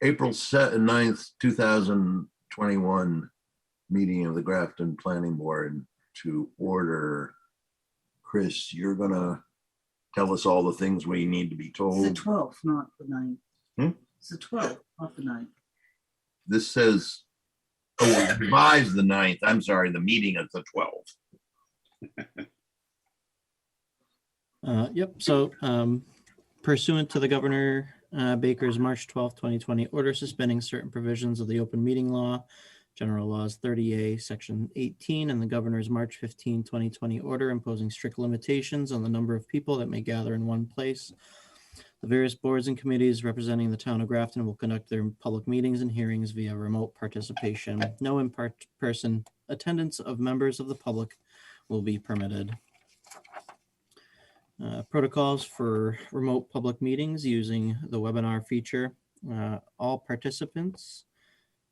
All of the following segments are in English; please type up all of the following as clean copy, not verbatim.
April 9th, 2021 meeting of the Grafton Planning Board to order. Chris, you're gonna tell us all the things we need to be It's told. the 12th, not the 9th. Hmm? It's the 12th, not the 9th. This says, oh, revise the 9th. I'm sorry, the meeting of the 12th. Yep. So pursuant to the Governor Baker's March 12th, 2020 order suspending certain provisions of the open meeting law, General Laws 30A, Section 18, and the Governor's March 15, 2020 order imposing strict limitations on the number of people that may gather in one place. The various boards and committees representing the town of Grafton will conduct their public meetings and hearings via remote participation. No in-person attendance of members of the public will be permitted. Protocols for remote public meetings using the webinar feature. All participants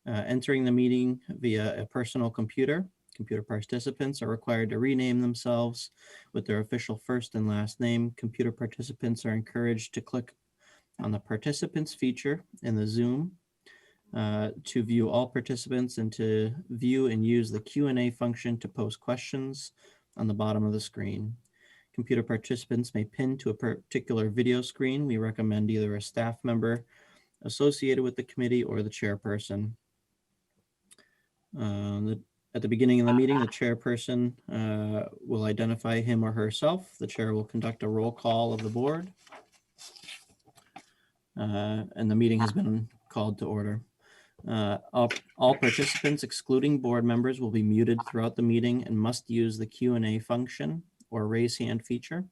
entering the meeting via a personal computer. Computer participants are required to rename themselves with their official first and last name. Computer participants are encouraged to click on the participants feature in the Zoom to view all participants and to view and use the Q&A function to post questions on the bottom of the screen. Computer participants may pin to a particular video screen. We recommend either a staff member associated with the committee or the chairperson. At the beginning of the meeting, the chairperson will identify him or herself. The chair will conduct a roll call of the board. And the meeting has been called to order. All participants, excluding board members, will be muted throughout the meeting and must use the Q&A function or raise hand feature.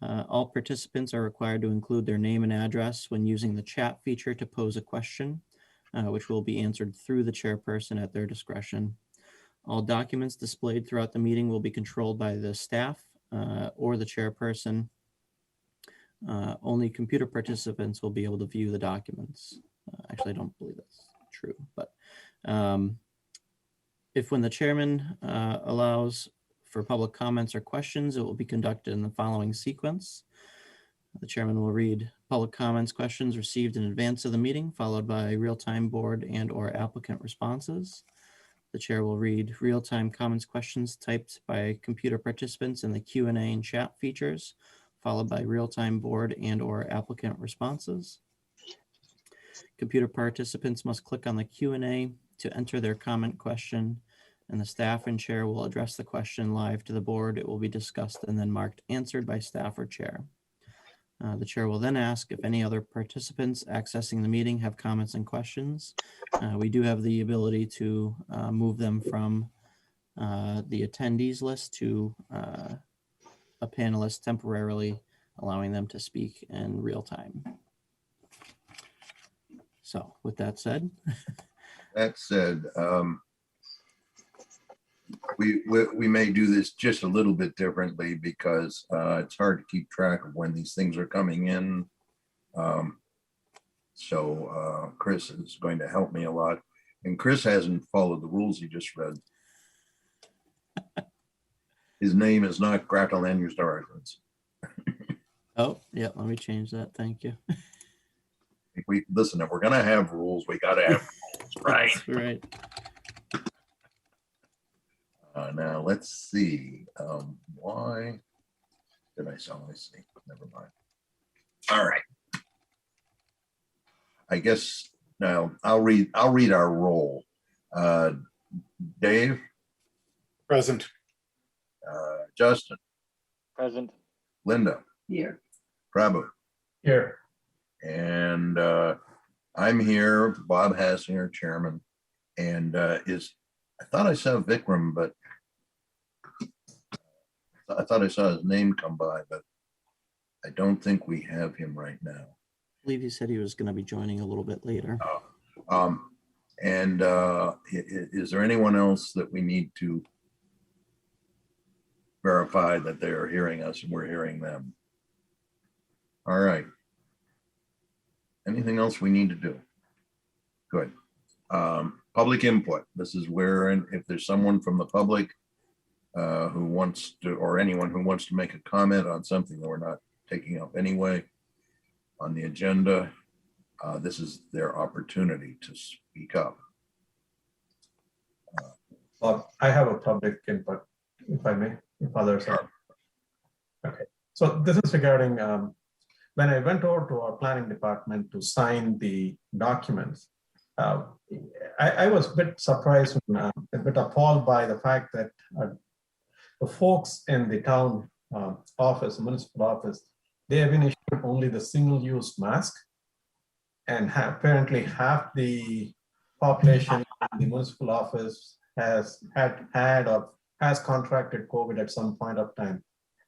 All participants are required to include their name and address when using the chat feature to pose a question, which will be answered through the chairperson at their discretion. All documents displayed throughout the meeting will be controlled by the staff or the chairperson. Only computer participants will be able to view the documents. Actually, I don't believe that's true, but if when the chairman allows for public comments or questions, it will be conducted in the following sequence. The chairman will read public comments, questions received in advance of the meeting, followed by real-time board and or applicant responses. The chair will read real-time comments, questions typed by computer participants in the Q&A and chat features, followed by real-time board and or applicant responses. Computer participants must click on the Q&A to enter their comment question, and the staff and chair will address the question live to the board. It will be discussed and then marked answered by staff or chair. The chair will then ask if any other participants accessing the meeting have comments and questions. We do have the ability to move them from the attendees list to a panelist temporarily, allowing them to speak in real time. So with that said. That said, we may do this just a little bit differently because it's hard to keep track of when these things are coming in. So Chris is going to help me a lot. And Chris hasn't followed the rules he just read. His name is not Grafton Land Use Directions. Oh, yeah, let me change that. Thank you. If we listen, if we're gonna have rules, we gotta have rules, right? That's right. Now let's see. Why did I sell my seat? Never mind. All right. I guess now I'll read our roll. Dave. Present. Justin. Present. Linda. Here. Prabhu. Here. And I'm here. Bob Hassinger, chairman. And I thought I saw Vikram, but I thought I saw his name come by, but I don't think we have him right now. I believe he said he was going to be joining a little bit later. Is there anyone else that we need to verify that they are hearing us and we're hearing them? All right. Anything else we need to do? Good. Public input. This is where, if there's someone from the public who wants to, or anyone who wants to make a comment on something that we're not taking up anyway on the agenda, this is their opportunity to speak up. I have a public input, if I may, if others are. Okay, so this is regarding when I went over to our planning department to sign the documents. I was a bit surprised, and a bit appalled by the fact that the folks in the town office, municipal office, they have been issued only the single-use mask, and apparently half the population in the municipal office has had or has contracted COVID at some point of time.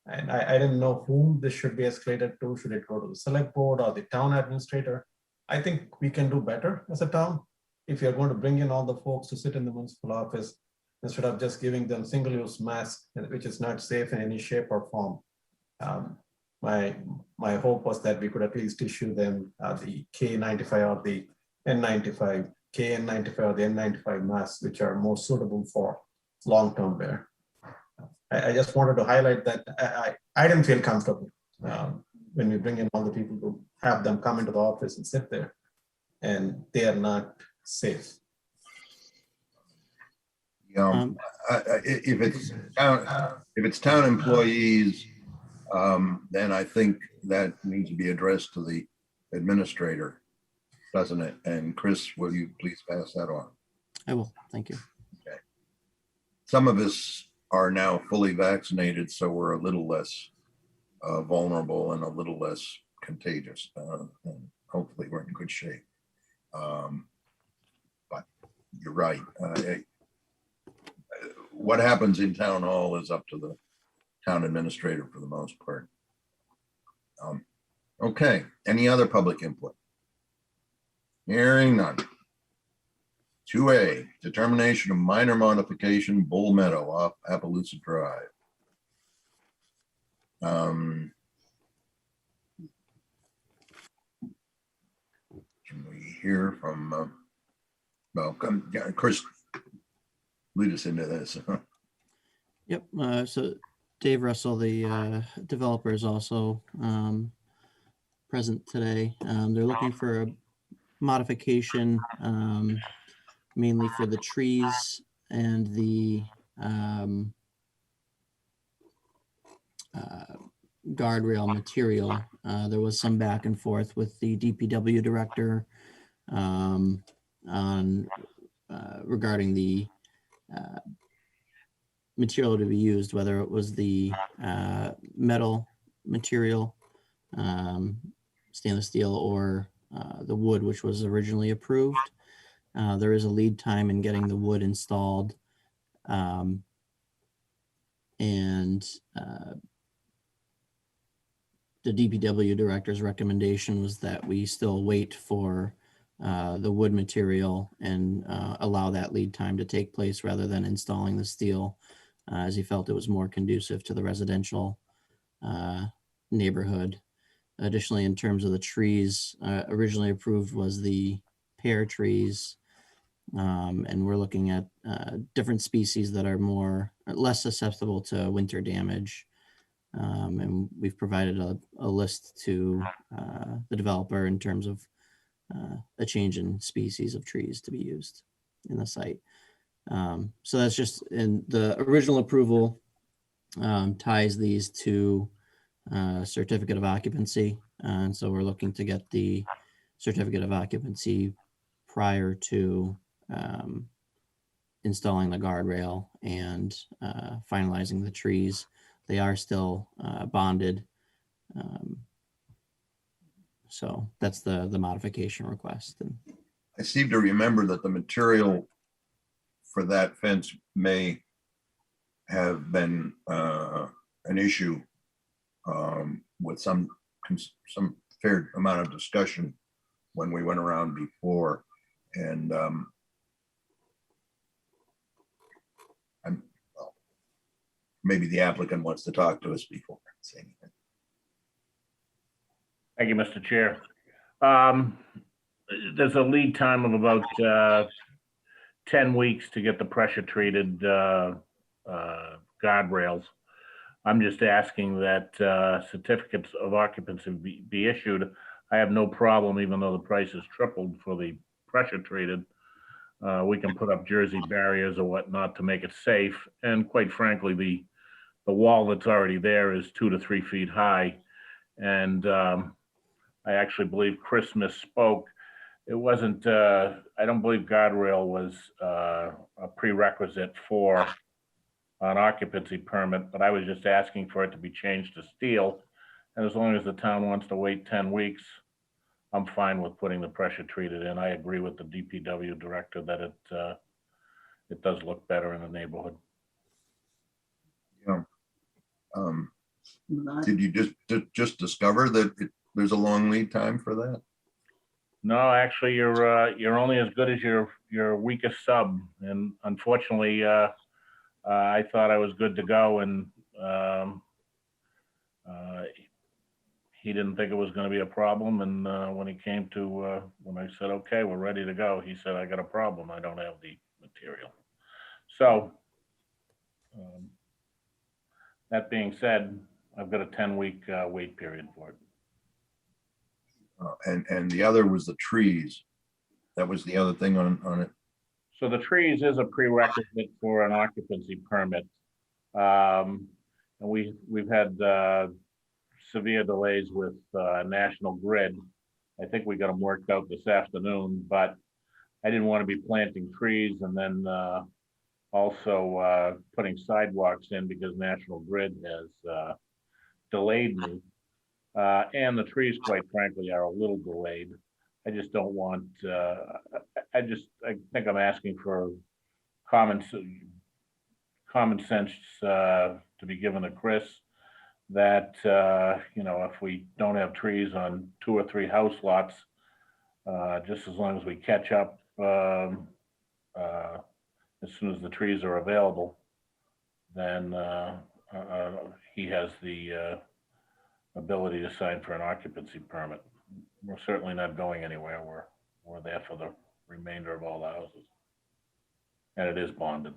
And I didn't know whom this should be escalated to. Should it go to the select board or the town administrator? I think we can do better as a town if you're going to bring in all the folks to sit in the municipal office instead of just giving them single-use masks, which is not safe in any shape or form. My hope was that we could at least issue them the K95 or the N95, KN95 or the N95 masks, which are more suitable for long-term wear. I just wanted to highlight that I didn't feel comfortable when we bring in all the people to have them come into the office and sit there, and they are not safe. If it's town employees, then I think that needs to be addressed to the administrator, doesn't it? And Chris, will you please pass that on? I will. Thank you. Okay. Some of us are now fully vaccinated, so we're a little less vulnerable and a little less contagious. And hopefully we're in good shape. But you're right. What happens in town hall is up to the town administrator for the most part. Okay, any other public input? Hearing none. 2A, determination of minor modification, Bull Meadow off Appaloosa Drive. Can we hear from, welcome, Chris, lead us into this. Yep. So Dave Russell, the developer, is also present today. They're looking for a modification, mainly for the trees and the guardrail material. There was some back and forth with the DPW director on regarding the material to be used, whether it was the metal material, stainless steel, or the wood, which was originally approved. There is a lead time in getting the wood installed. And the DPW director's recommendation was that we still wait for the wood material and allow that lead time to take place rather than installing the steel, as he felt it was more conducive to the residential neighborhood. Additionally, in terms of the trees, originally approved was the pear trees, and we're looking at different species that are less susceptible to winter damage. And we've provided a list to the developer in terms of a change in species of trees to be used in the site. So that's just in the original approval, ties these to certificate of occupancy. And so we're looking to get the certificate of occupancy prior to installing the guardrail and finalizing the trees. They are still bonded. So that's the modification request. And I seem to remember that the material for that fence may have been an issue with some fair amount of discussion when we went around before. And maybe the applicant wants to talk to us before saying anything. Thank you, Mr. Chair. There's a lead time of about 10 weeks to get the pressure treated guardrails. I'm just asking that certificates of occupancy be issued I have no problem, even though the price is tripled for the pressure treated. We can put up Jersey barriers or whatnot to make it safe. And quite frankly, the wall that's already there is 2 to 3 feet high. And I actually believe Chris misspoke. It wasn't, I don't believe guardrail was a prerequisite for an occupancy permit, but I was just asking for it to be changed to steel. And as long as the town wants to wait 10 weeks, I'm fine with putting the pressure treated in. I agree with the DPW director that it does look better in the neighborhood. Yeah. And I- Did you just discover that there's a long lead time for that? No, actually, you're only as good as your weakest sub, and unfortunately, I thought I was good to go, and he didn't think it was going to be a problem. And when he came to when I said, "Okay, we're ready to go," he said, "I got a problem. I don't have the material." So that being said, I've got a 10-week wait period for it. And the other was the trees. That was the other thing on it. So the trees is a prerequisite for an occupancy permit. And we've had severe delays with National Grid. I think we got them worked out this afternoon, but I didn't want to be planting trees and then also putting sidewalks in because National Grid has delayed me. And the trees, quite frankly, are a little delayed. I just don't want, I think I'm asking for common sense to be given to Chris that, if we don't have trees on 2 or 3 house lots, just as long as we catch up as soon as the trees are available, then he has the ability to sign for an occupancy permit. We're certainly not going anywhere. We're there for the remainder of all the houses. And it is bonded.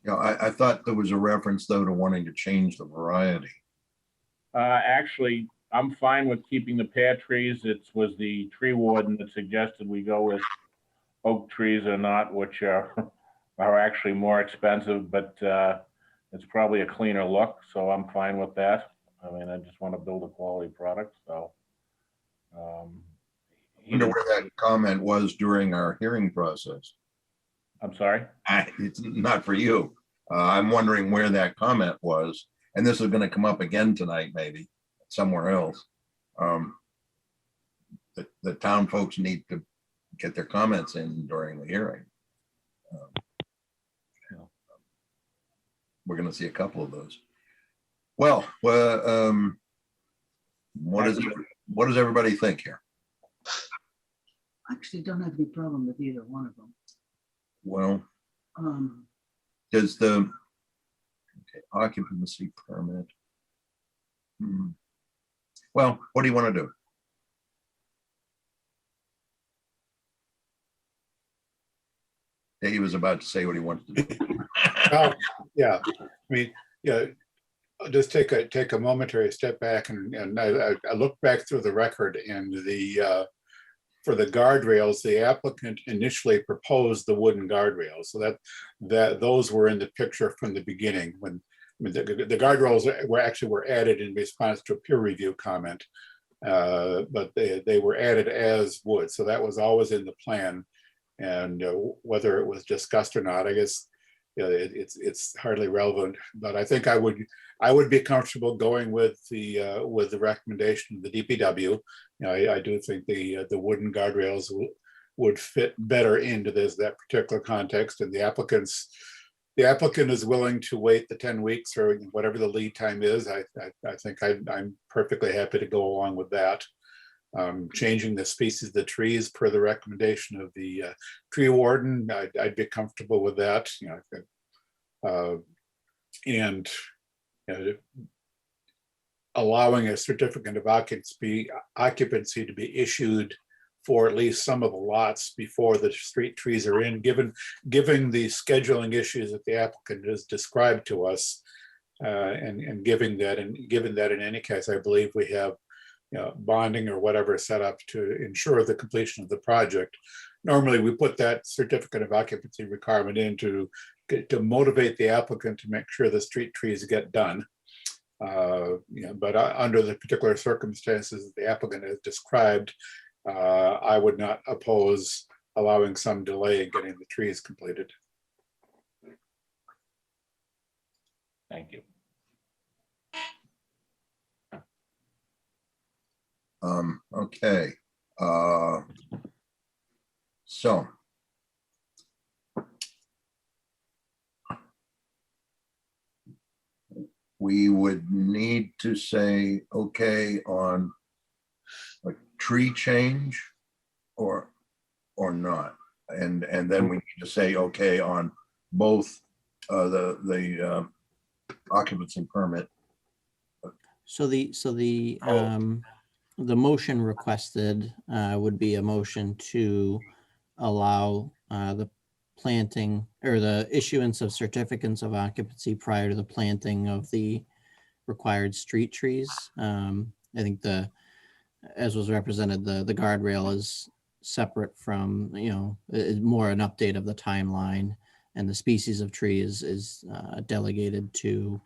Yeah, I thought there was a reference though to wanting to change the variety. Actually, I'm fine with keeping the pear trees. It was the tree warden that suggested we go with oak trees or not, which are actually more expensive, but it's probably a cleaner look. So I'm fine with that. I mean, I just want to build a quality product, so. I wonder where that comment was during our hearing process. I'm sorry? It's not for you. I'm wondering where that comment was, and this is going to come up again tonight, maybe somewhere else. The town folks need to get their comments in during the hearing. We're going to see a couple of those. Well, what does everybody think here? I actually don't have any problem with either one of them. Well, Um, does the occupancy permit? Well, what do you want to do? Dave was about to say what he wanted to do. Well, yeah, I mean, yeah, I'll just take a momentary step back and I look back through the record and for the guardrails, the applicant initially proposed the wooden guardrails. So that those were in the picture from the beginning when the guardrails were added in response to a peer review comment, but they were added as wood. So that was always in the plan. And whether it was discussed or not, I guess it's hardly relevant. But I think I would be comfortable going with the recommendation of the DPW. I do think the wooden guardrails would fit better into that particular context, and the applicant is willing to wait the 10 weeks or whatever the lead time is. I think I'm perfectly happy to go along with that. Changing the species of the trees per the recommendation of the tree warden, I'd be comfortable with that. And allowing a certificate of occupancy to be issued for at least some of the lots before the street trees are in, given the scheduling issues that the applicant has described to us, and given that in any case, I believe we have bonding or whatever set up to ensure the completion of the project. Normally, we put that certificate of occupancy requirement in to motivate the applicant to make sure the street trees get done. But under the particular circumstances the applicant has described, I would not oppose allowing some delay in getting the trees completed. Thank you. Okay. So. We would need to say, okay, on a tree change or not. And then we need to say, okay, on both the occupancy permit. So the motion requested would be a motion to allow the planting or the issuance of certificates of occupancy prior to the planting of the required street trees. I think as was represented, the guardrail is separate from, is more an update of the timeline, and the species of tree is delegated to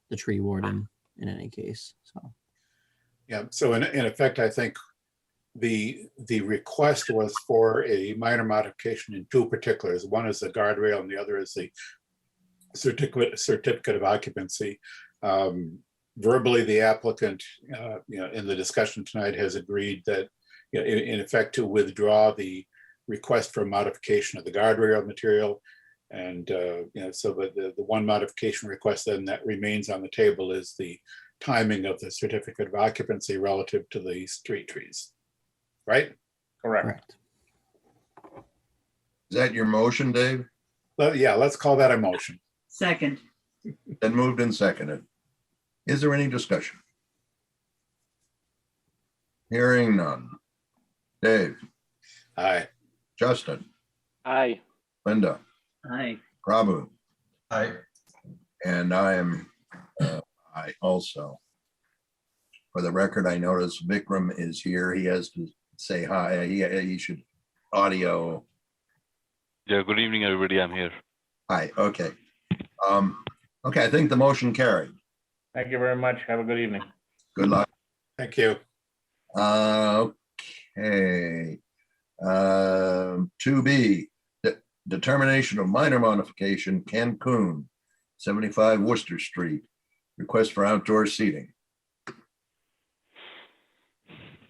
the tree warden in any case. So. Yeah, so in effect, I think the request was for a minor modification in two particulars. One is the guardrail and the other is the certificate of occupancy. Verbally, the applicant, in the discussion tonight has agreed that, in effect, to withdraw the request for modification of the guardrail material. And, so the one modification request then that remains on the table is the timing of the certificate of occupancy relative to the street trees. Right? Correct. Is that your motion, Dave? Yeah, let's call that a motion. Second. Then moved and seconded. Is there any discussion? Hearing none. Dave, Aye. Justin, Aye. Linda, Aye. Prabhu, I, and I am I also. For the record, I notice Vikram is here. He has to say hi. He should audio. Yeah, good evening, everybody. I'm here. Hi, okay. Okay, I think the motion carried. Thank you very much. Have a good evening. Good luck. Thank you. Okay. 2B, determination of minor modification, Cancun, 75 Worcester Street. Request for outdoor seating.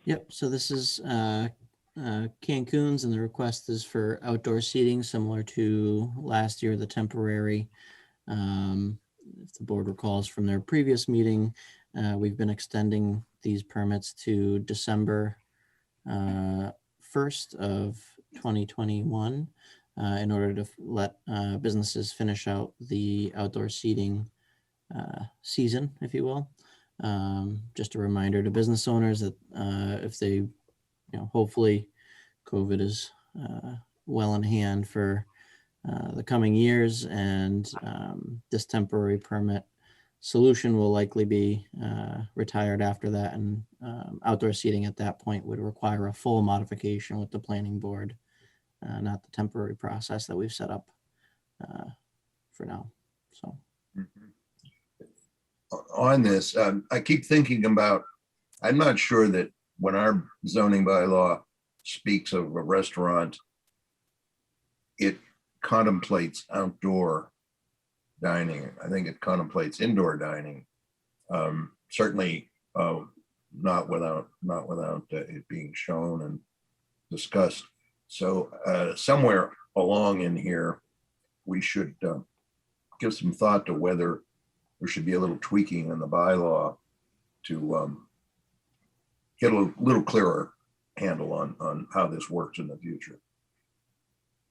Yep, so this is Cancun's, and the request is for outdoor seating similar to last year, the temporary. If the board recalls from their previous meeting, we've been extending these permits to December 1st of 2021 in order to let businesses finish out the outdoor seating season, if you will. Just a reminder to business owners that if they, hopefully COVID is well in hand for the coming years, and this temporary permit solution will likely be retired after that, and outdoor seating at that point would require a full modification with the planning board, not the temporary process that we've set up for now. So. On this, I keep thinking about, I'm not sure that when our zoning bylaw speaks of a restaurant, it contemplates outdoor dining. I think it contemplates indoor dining. Certainly not without it being shown and discussed. So somewhere along in here, we should give some thought to whether there should be a little tweaking in the bylaw to get a little clearer handle on how this works in the future.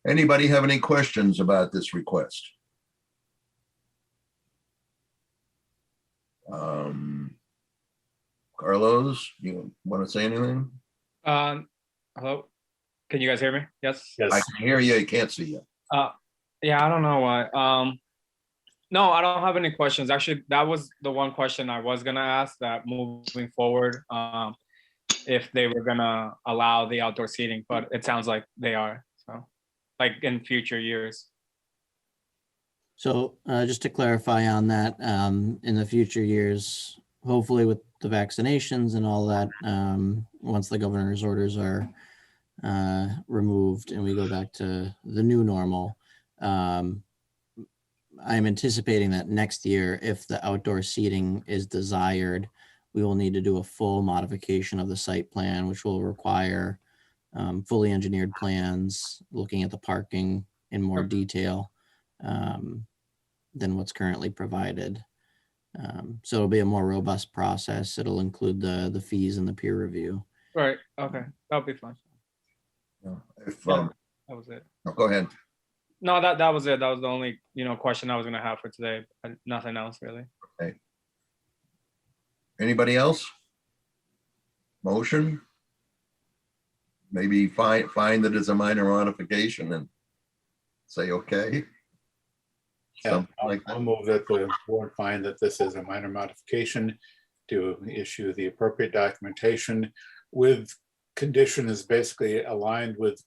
Anybody have any questions about this request? Carlos, you want to say anything? Hello, can you guys hear me? Yes. I can hear you, I can't see you. Yeah, I don't know why. No, I don't have any questions. Actually, that was the one question I was gonna ask, that moving forward, if they were gonna allow the outdoor seating, but it sounds like they are, so, like in future years. So just to clarify on that, in the future years, hopefully with the vaccinations and all that, once the governor's orders are removed and we go back to the new normal, I'm anticipating that next year, if the outdoor seating is desired, we will need to do a full modification of the site plan, which will require fully engineered plans, looking at the parking in more Okay. detail than what's currently provided. So it'll be a more robust process. It'll include the fees and the peer review. Right, okay, that'll be fine. If, Yeah. That was it. no, go ahead. No, that was it. That was the only, question I was gonna have for today. Nothing else really. Anybody else? Motion? Maybe find that it's a minor modification and say, okay. Yeah, Something like I'll that. move that the board find that this is a minor modification to issue the appropriate documentation with conditions basically aligned with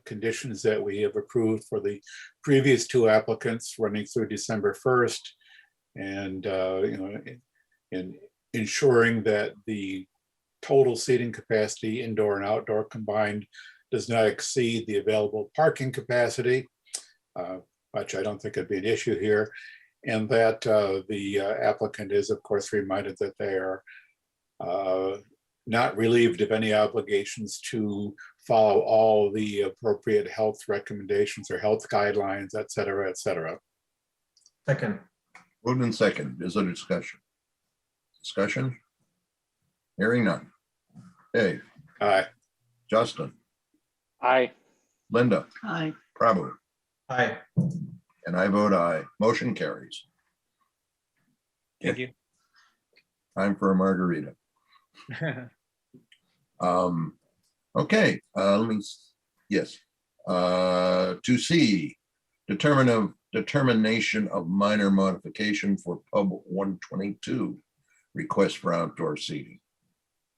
conditions that we have approved for the previous two applicants running through December 1st. And, in ensuring that the total seating capacity, indoor and outdoor combined, does not exceed the available parking capacity, which I don't think would be an issue here. And that the applicant is, of course, reminded that they are not relieved of any obligations to follow all the appropriate health recommendations or health guidelines, et cetera, et cetera. Second. Moved in second. Is there discussion? Discussion? Hearing none. Dave, Aye. Justin, Aye. Linda, Aye. Prabhu, Aye. and I vote aye. Motion carries. Thank you. Time for a margarita. Okay, let me, yes. To C, determination of minor modification for Pub 122, request for outdoor seating.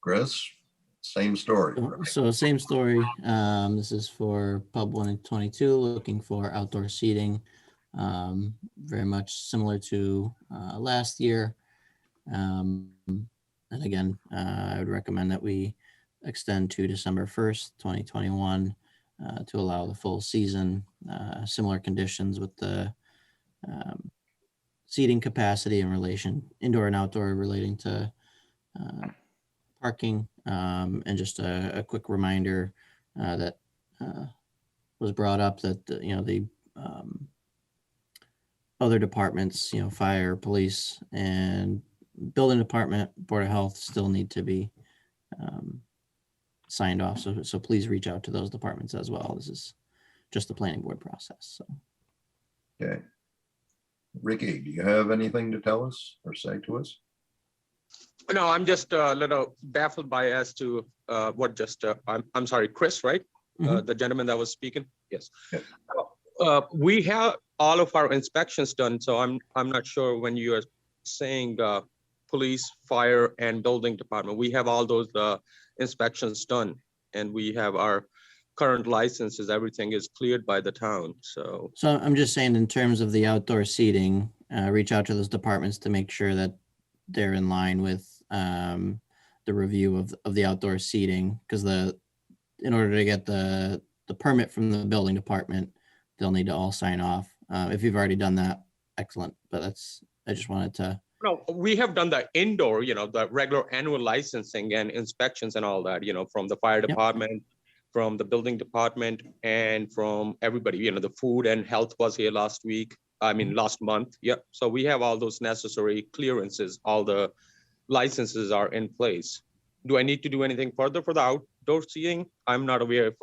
Chris, same story. right? So same story. This is for Pub 122, looking for outdoor seating. Very much similar to last year. And again, I would recommend that we extend to December 1st, 2021 to allow the full season, similar conditions with the seating capacity in relation, indoor and outdoor relating to parking. And just a quick reminder that was brought up that, the other departments, fire, police, and building department, Board of Health still need to be signed off. So please reach out to those departments as well. This is just the planning board process. So. Okay. Ricky, do you have anything to tell us or say to us? No, I'm just a little baffled by as to what just, I'm sorry, Chris, right? The gentleman that was speaking? Yes. Yeah. We have all of our inspections done, so I'm not sure when you are saying police, fire, and building department. We have all those inspections done, and we have our current licenses. Everything is cleared by the town, so. So I'm just saying, in terms of the outdoor seating, reach out to those departments to make sure that they're in line with the review of the outdoor seating, because in order to get the permit from the building department, they'll need to all sign off. If you've already done that, excellent. But I just wanted to. No, we have done the indoor, the regular annual licensing and inspections and all that, from the fire department, from the building department, and from everybody. The food and health was here last month. Yeah. So we have all those necessary clearances. All the licenses are in place. Do I need to do anything further for the outdoor seating? I'm not aware if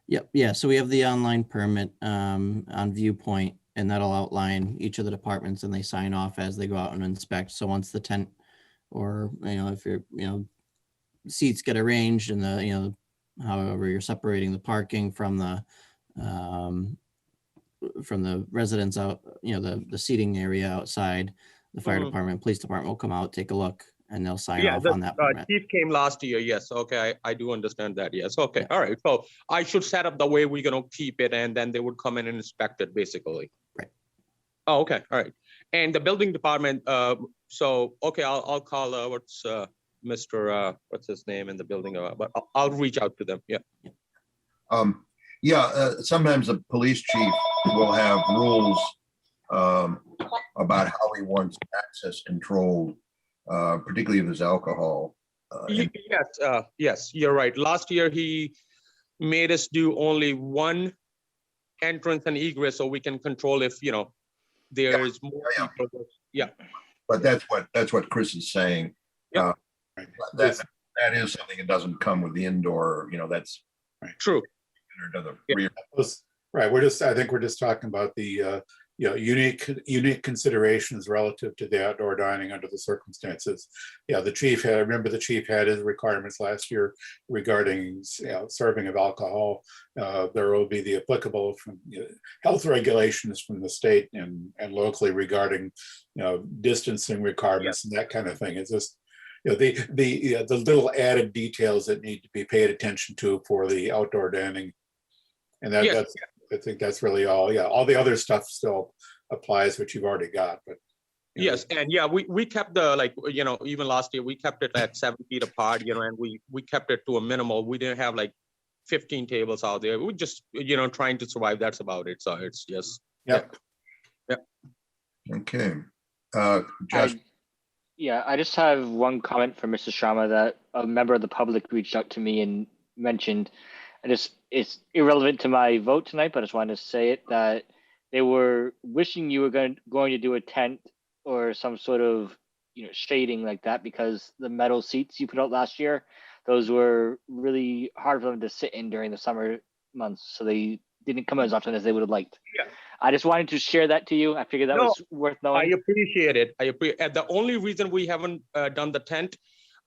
Yep. Yeah. So we have the online permit on Viewpoint, and that'll outline each of the departments, and they sign off as they go out and inspect. So once the tent, or if you're seats get arranged, and however you're separating the parking from the from the residents out, the seating area outside. The fire Mhm. department, police department will come out, take a look, and they'll sign Yeah, off the on that permit. chief came last year. Yes. Okay. I do understand that. Yes. Okay. Yeah. All right. So I should set up the way we're going to keep it and then they would come in and inspect it basically. Right. Oh, okay. All right. And the building department, so, okay, I'll call, Mr. What's his name in the building, but I'll reach out to them. Yeah. Sometimes the police chief will have rules about how he wants access controlled, particularly if there's alcohol. Yes, you're right. Last year, he made us do only one entrance and egress so we can control if, there's more Yeah. people. Yeah, But that's what Chris is saying. Yep. Right. That is something that doesn't come with the indoor, that's true. to the Yeah. rear. Right, I think we're just talking about the, unique considerations relative to the outdoor dining under the circumstances. Yeah, I remember the chief had his requirements last year regarding, serving of alcohol. There will be the applicable from health regulations from the state and locally regarding, distancing requirements and that kind of thing. It's just, the little added details that need to be paid attention to for the outdoor dining. And Yes. I think that's really all. Yeah, all the other stuff still applies, which you've already got, but. Yes, and yeah, we kept the, even last year, we kept it at 7 feet apart, and we kept it to a minimal. We didn't have like 15 tables out there. We just, trying to survive. That's about it. So it's just. Yep. Okay. Josh, I just have one comment for Mr. Sharma that a member of the public reached out to me and mentioned, and it's irrelevant to my vote tonight, but I just wanted to say it, that they were wishing you were going to do a tent or some sort of shading like that, because the metal seats you put out last year, those were really hard for them to sit in during the summer months, so they didn't come as often as they would have liked. Yeah. I just wanted to share that to you. I figured that was worth knowing. I appreciate it. The only reason we haven't done the tent,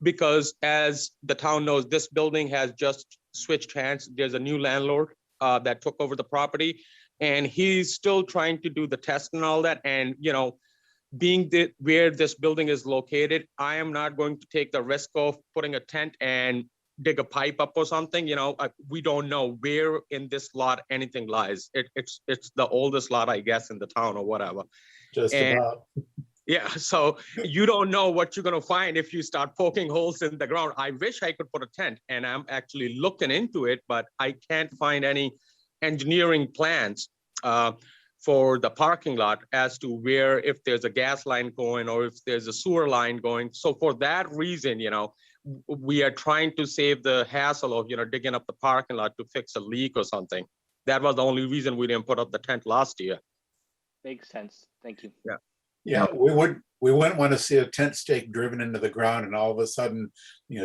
because as the town knows, this building has just switched hands. There's a new landlord that took over the property, and he's still trying to do the test and all that. And, being where this building is located, I am not going to take the risk of putting a tent and dig a pipe up or something. We don't know where in this lot anything lies. It's the oldest lot, I guess, in the town or whatever. Just about. Yeah, so you don't know what you're gonna find if you start poking holes in the ground. I wish I could put a tent, and I'm actually looking into it, but I can't find any engineering plans for the parking lot as to where, if there's a gas line going or if there's a sewer line going. So for that reason, we are trying to save the hassle of, digging up the parking lot to fix a leak or something. That was the only reason we didn't put up the tent last year. Makes sense. Thank you. Yeah. Yeah, we wouldn't want to see a tent stake driven into the ground and all of a sudden,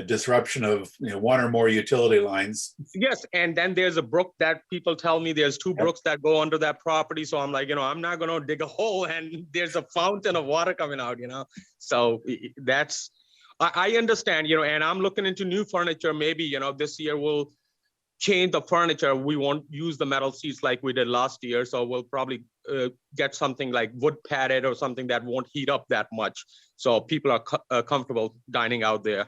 disruption of, one or more utility lines. Yes, and then there's a brook that people tell me there's two brooks that go under that property. So I'm like, I'm not going to dig a hole and there's a fountain of water coming out, So that's, I understand, and I'm looking into new furniture. Maybe, this year we'll change the furniture. We won't use the metal seats like we did last year. So we'll probably get something like wood padded or something that won't heat up that much. So people are comfortable dining out there.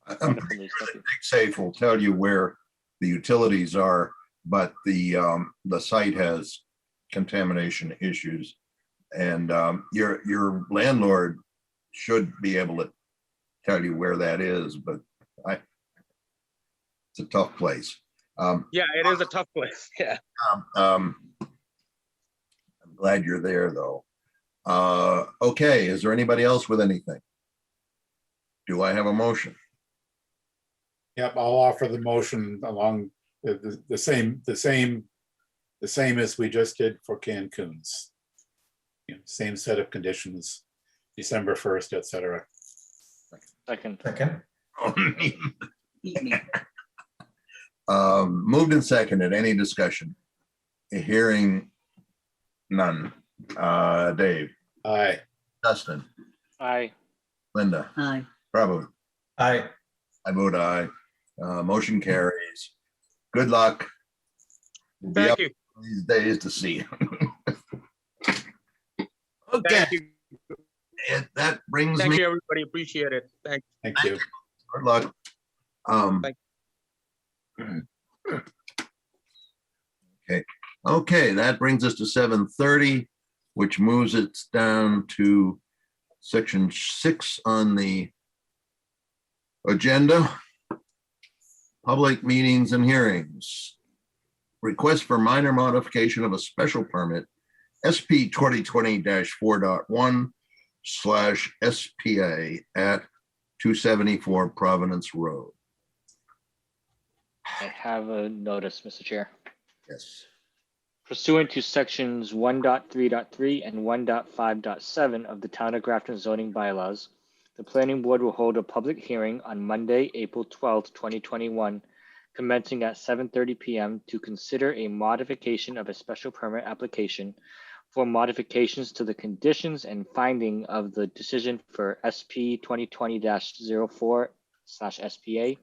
I'm pretty sure that Safe will tell you where the utilities are, but the site has contamination issues. And your landlord should be able to tell you where that is, but it's a tough place. Yeah, it is a tough place. Yeah. I'm glad you're there, though. Okay, is there anybody else with anything? Do I have a motion? Yep, I'll offer the motion along the same as we just did for Cancun's. Same set of conditions, December 1st, et cetera. Second. Eat me. Moved and seconded. Any discussion? Hearing none. Dave, Aye. Dustin, Aye. Linda, Aye. Prabhu, Aye. I vote aye. Motion carries. Good luck. We'll be Thank up you. these days to see him. Okay, Thank you. that brings Thank me, you, everybody. Appreciate it. Thank Thank you. good luck. Thank Okay, that brings us to 7:30, which moves it down to section 6 on the agenda. Public meetings and hearings. Request for minor modification of a special permit, SP 2020-4.1/SPA at 274 Providence Road. I have a notice, Mr. Chair. Yes. Pursuant to sections 1.3.3 and 1.5.7 of the Town of Grafton zoning bylaws, the planning board will hold a public hearing on Monday, April 12th, 2021, commencing at 7:30 p.m. to consider a modification of a special permit application for modifications to the conditions and finding of the decision for SP 2020-04/SPA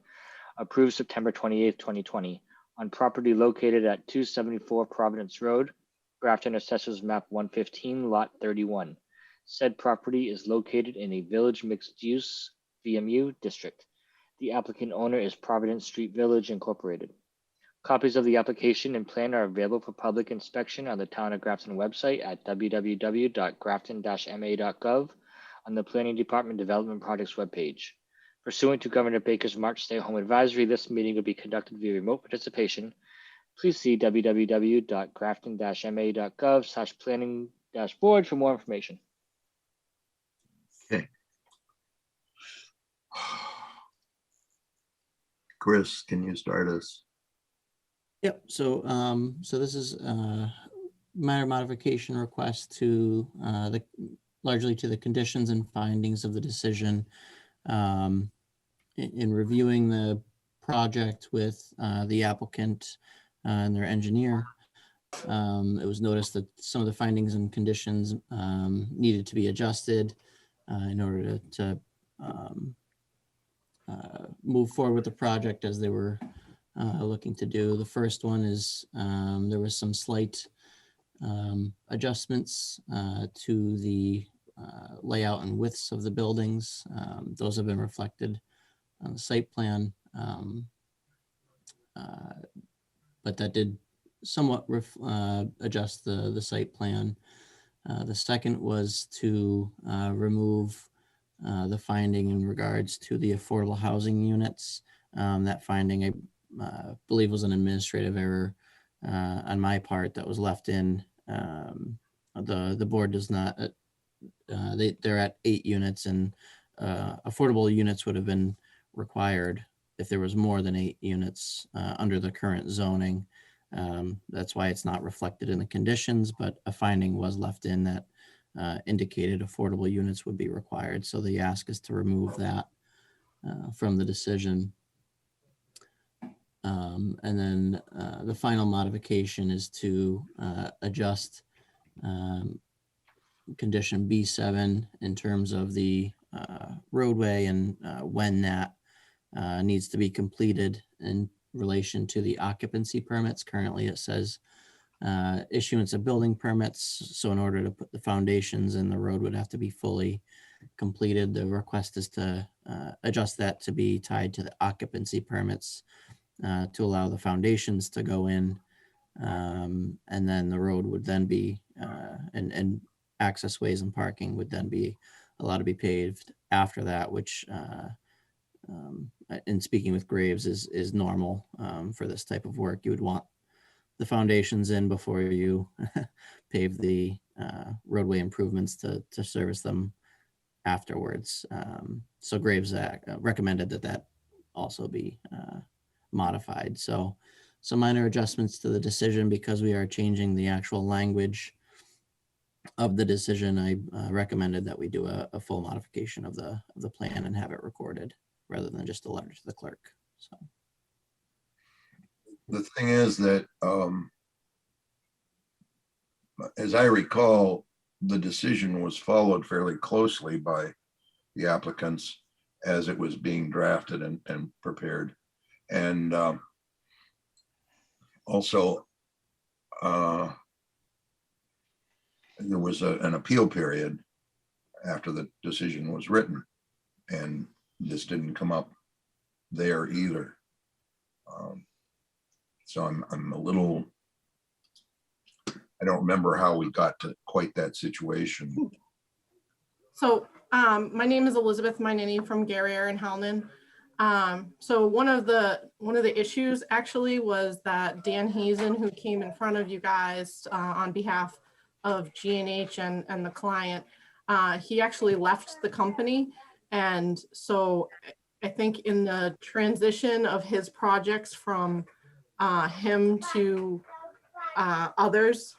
approved September 28th, 2020 on property located at 274 Providence Road, Grafton Assessors Map 115, Lot 31. Said property is located in a Village Mixed Use VMU district. The applicant owner is Providence Street Village Incorporated. Copies of the application and plan are available for public inspection on the Town of Grafton website at www.grafton-ma.gov on the Planning Department Development Projects webpage. Pursuant to Governor Baker's March stay-at-home advisory, this meeting will be conducted via remote participation. Please see www.grafton-ma.gov/planning-board for more information. Chris, can you start us? Yep, so this is a minor modification request to largely to the conditions and findings of the decision. In reviewing the project with the applicant and their engineer, it was noticed that some of the findings and conditions needed to be adjusted in order to move forward with the project as they were looking to do. The first one is there was some slight adjustments to the layout and widths of the buildings. Those have been reflected on the site plan, but that did somewhat adjust the site plan. The second was to remove the finding in regards to the affordable housing units. That finding, I believe, was an administrative error on my part that was left in. The board does not, they're at 8 units, and affordable units would have been required if there was more than 8 units under the current zoning. That's why it's not reflected in the conditions, but a finding was left in that indicated affordable units would be required. So the ask is to remove that from the decision. And then the final modification is to adjust condition B7 in terms of the roadway and when that needs to be completed in relation to the occupancy permits. Currently, it says issuance of building permits. So in order to put the foundations in, the road would have to be fully completed. The request is to adjust that to be tied to the occupancy permits to allow the foundations to go in. And then the road would then be, and access ways and parking would then be allowed to be paved after that, which in speaking with Graves is normal for this type of work. You would want the foundations in before you pave the roadway improvements to service them afterwards. So Graves recommended that also be modified. So some minor adjustments to the decision because we are changing the actual language of the decision. I recommended that we do a full modification of the plan and have it recorded rather than just a letter to the clerk. So The thing is that, as I recall, the decision was followed fairly closely by the applicants as it was being drafted and prepared. And also, there was an appeal period after the decision was written, and this didn't come up there either. So I'm a little, I don't remember how we got to quite that situation. So my name is Elizabeth Mainini from Guerriere and Hellman. So one of the issues actually was that Dan Hazen, who came in front of you guys on behalf of G&H and the client, he actually left the company. And so I think in the transition of his projects from him to others,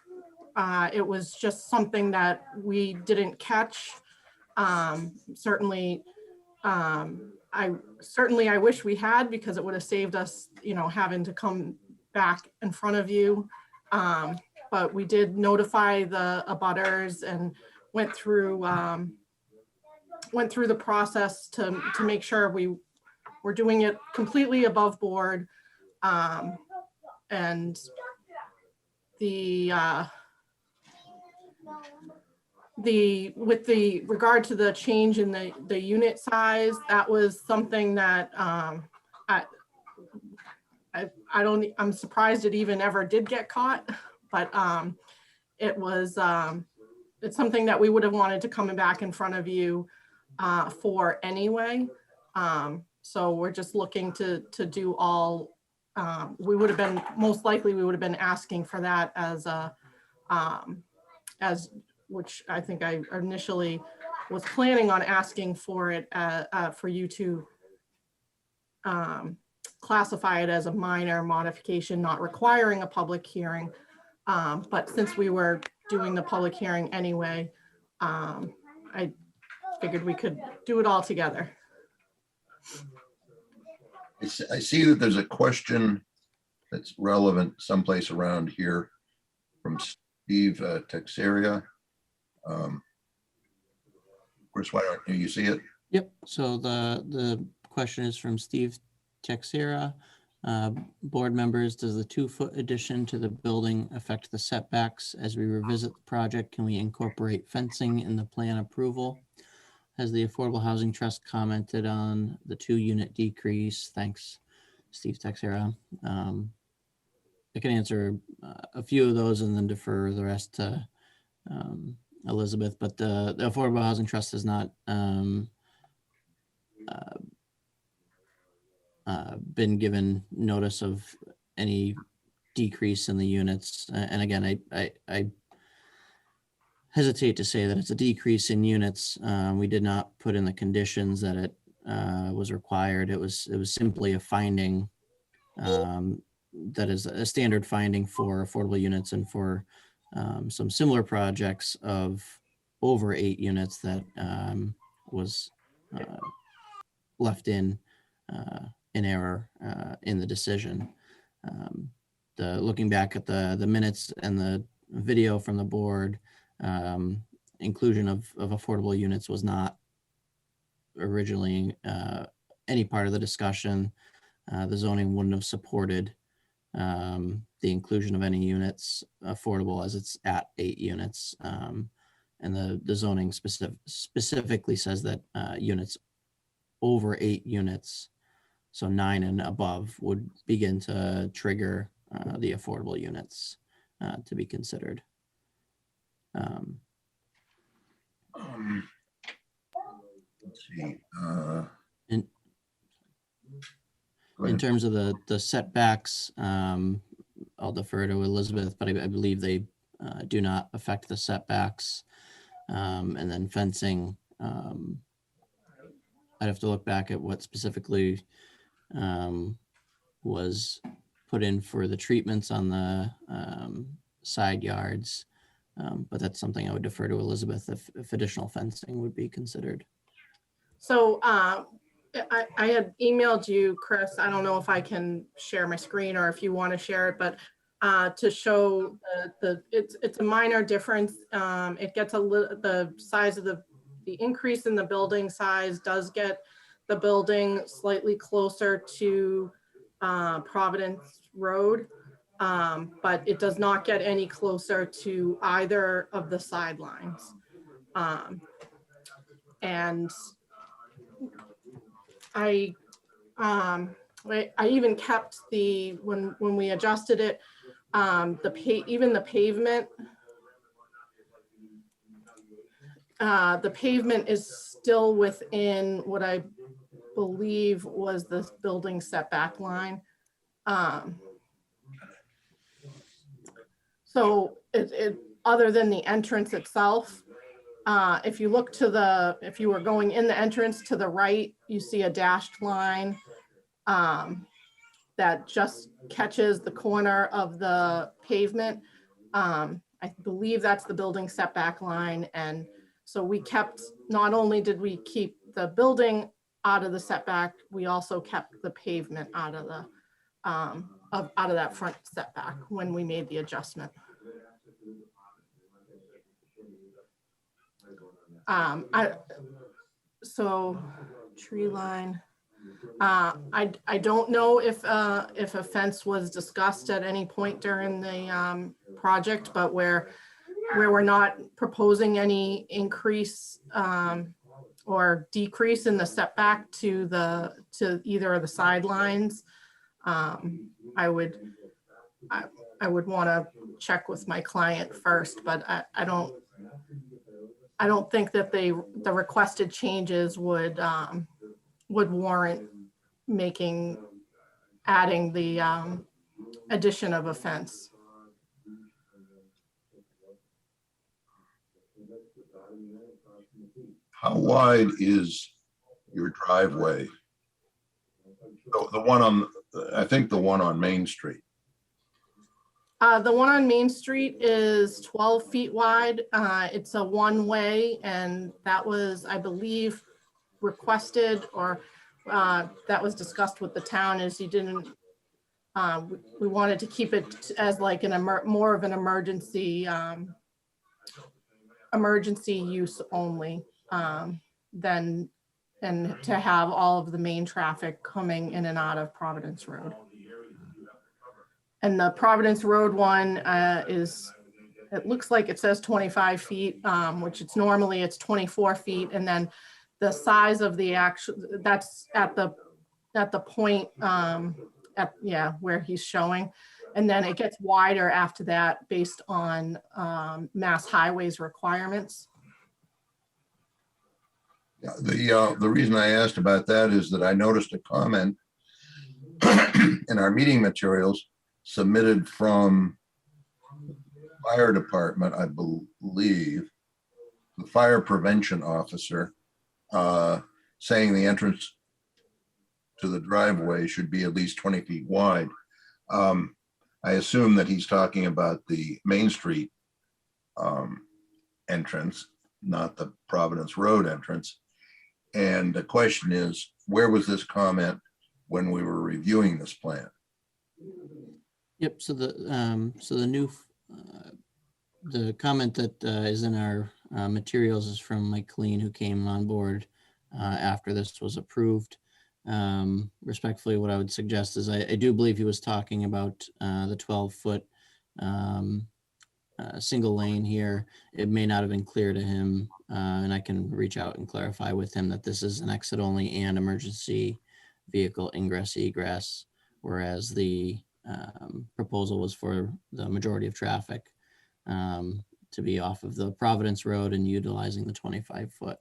it was just something that we didn't catch. Certainly, I wish we had, because it would have saved us, having to come back in front of you. But we did notify the abutters and went through the process to make sure we were doing it completely above board. And with the regard to the change in the unit size, that was something that I'm surprised it even ever did get caught, but it's something that we would have wanted to come back in front of you for anyway. So we're just looking to do all, we would have been, most likely we would have been asking for that as which I think I initially was planning on asking for it for you to classify it as a minor modification, not requiring a public hearing. But since we were doing the public hearing anyway, I figured we could do it all together. I see that there's a question that's relevant someplace around here from Steve Texeria. Chris, why don't you see it? Yep. So the question is from Steve Texera. Board members, does the 2-foot addition to the building affect the setbacks? As we revisit the project, can we incorporate fencing in the plan approval? Has the Affordable Housing Trust commented on the 2-unit decrease? Thanks, Steve Texera. I can answer a few of those and then defer the rest to Elizabeth, but the Affordable Housing Trust has not been given notice of any decrease in the units. And again, I hesitate to say that it's a decrease in units. We did not put in the conditions that it was required. It was simply a finding that is a standard finding for affordable units and for some similar projects of over 8 units that was left in error in the decision. Looking back at the minutes and the video from the board, inclusion of affordable units was not originally any part of the discussion. The zoning wouldn't have supported the inclusion of any units affordable as it's at 8 units. And the zoning specifically says that units over 8 units, so 9 and above, would begin to trigger the affordable units to be considered. Let's see. In terms of the setbacks, I'll defer to Elizabeth, but I believe they do not affect the setbacks. And then fencing, I'd have to look back at what specifically was put in for the treatments on the side yards. But that's something I would defer to Elizabeth if additional fencing would be considered. So I had emailed you, Chris. I don't know if I can share my screen or if you want to share it, but to show it's a minor difference. It gets the size of the increase in the building size does get the building slightly closer to Providence Road. But it does not get any closer to either of the sidelines. And I even kept when we adjusted it, even the pavement. The pavement is still within what I believe was the building setback line. So other than the entrance itself, if you look if you were going in the entrance to the right, you see a dashed line that just catches the corner of the pavement. I believe that's the building setback line. And so we kept, not only did we keep the building out of the setback, we also kept the pavement out of the out of that front setback when we made the adjustment. So tree line. I don't know if a fence was discussed at any point during the project, but where we're not proposing any increase or decrease in the setback to either of the sidelines, I would want to check with my client first, but I don't think that the requested changes would warrant adding the addition of a fence. How wide is your driveway? The one on, I think the one on Main Street. The one on Main Street is 12 feet wide. It's a one-way, and that was, I believe, requested or that was discussed with the town, is you didn't, we wanted to keep it as like more of an emergency use only, and to have all of the main traffic coming in and out of Providence Road. And the Providence Road one it looks like it says 25 feet, which it's 24 feet. And then the size of the that's at the point where he's showing. And then it gets wider after that based on Mass Highways requirements. Yeah, the reason I asked about that is that I noticed a comment in our meeting materials submitted from fire department, I believe, the fire prevention officer, saying the entrance to the driveway should be at least 20 feet wide. I assume that he's talking about the Main Street entrance, not the Providence Road entrance. And the question is, where was this comment when we were reviewing this plan? Yep. So the new the comment that is in our materials is from Mike Colleen, who came on board after this was approved. Respectfully, what I would suggest is I do believe he was talking about the 12-foot single lane here. It may not have been clear to him, and I can reach out and clarify with him that this is an exit only and emergency vehicle ingress egress, whereas the proposal was for the majority of traffic to be off of the Providence Road and utilizing the 25-foot.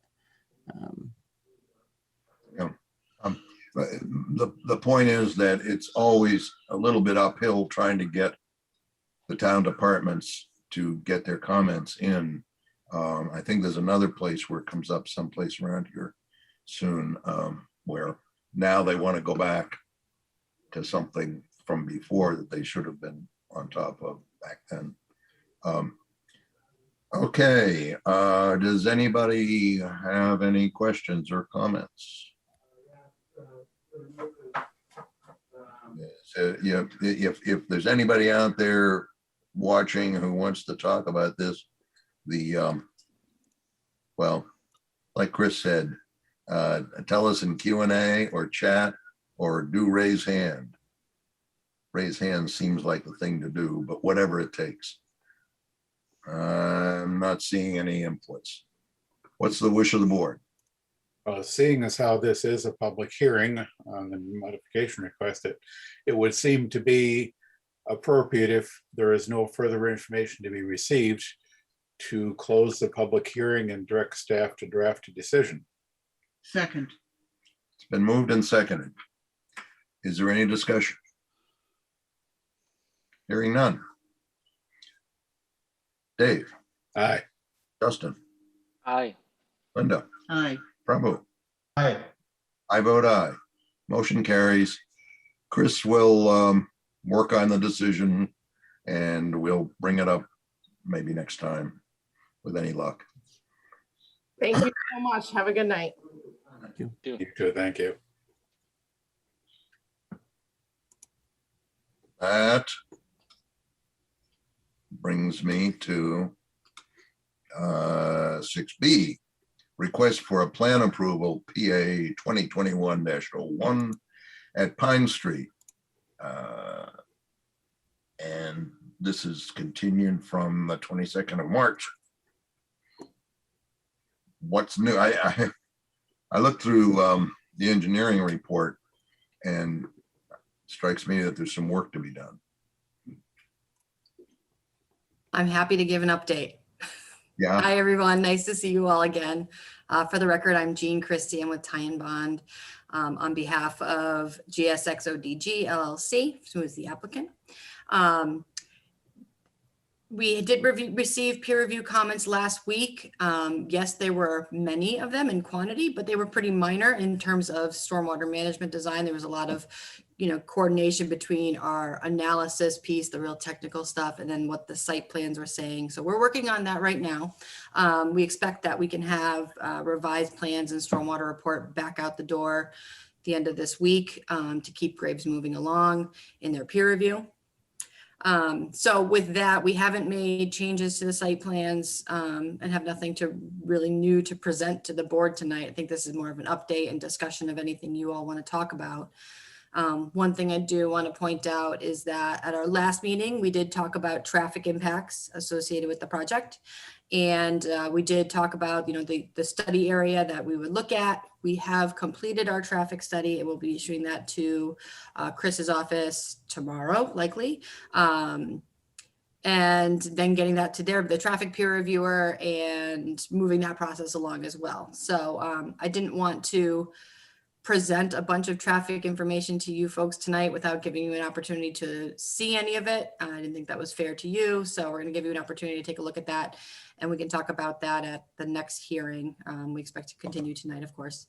The point is that it's always a little bit uphill trying to get the town departments to get their comments in. I think there's another place where it comes up someplace around here soon, where now they want to go back to something from before that they should have been on top of back then. Okay, does anybody have any questions or comments? So, yeah, if there's anybody out there watching who wants to talk about this, well, like Chris said, tell us in Q&A or chat, or do raise hand. raise hands seems like the thing to do, but whatever it takes. I'm not seeing any inputs. What's the wish of the board? Seeing as how this is a public hearing on the modification request, it would seem to be appropriate, if there is no further information to be received, to close the public hearing and direct staff to draft a decision. Second. It's been moved and seconded. Is there any discussion? Hearing none. Dave, Aye. Justin, Aye. Linda, Aye. Prabhu, Aye. I vote aye. Motion carries. Chris will work on the decision and we'll bring it up maybe next time with any luck. Thank you so much. Have a good night. You too, thank you. That brings me to 6B, request for a plan approval, PA 2021-01 at Pine Street. And this is continued from the 22nd of March. What's new? I looked through the engineering report and it strikes me that there's some work to be done. I'm happy to give an update. Yeah. Hi, everyone. Nice to see you all again. For the record, I'm Jean Christie. I'm with Ty and Bond on behalf of GSXODG LLC, who is the applicant. We did receive peer review comments last week. Yes, there were many of them in quantity, but they were pretty minor in terms of stormwater management design. There was a lot of, coordination between our analysis piece, the real technical stuff, and then what the site plans were saying. So we're working on that right now. We expect that we can have revised plans and stormwater report back out the door at the end of this week to keep Graves moving along in their peer review. So with that, we haven't made changes to the site plans and have nothing to really new to present to the board tonight. I think this is more of an update and discussion of anything you all want to talk about. One thing I do want to point out is that at our last meeting, we did talk about traffic impacts associated with the project. And we did talk about, the study area that we would look at. We have completed our traffic study and we'll be issuing that to Chris's office tomorrow, likely. And then getting that to the traffic peer reviewer and moving that process along as well. So I didn't want to present a bunch of traffic information to you folks tonight without giving you an opportunity to see any of it. I didn't think that was fair to you. So we're going to give you an opportunity to take a look at that and we can talk about that at the next hearing. We expect to continue tonight, of course.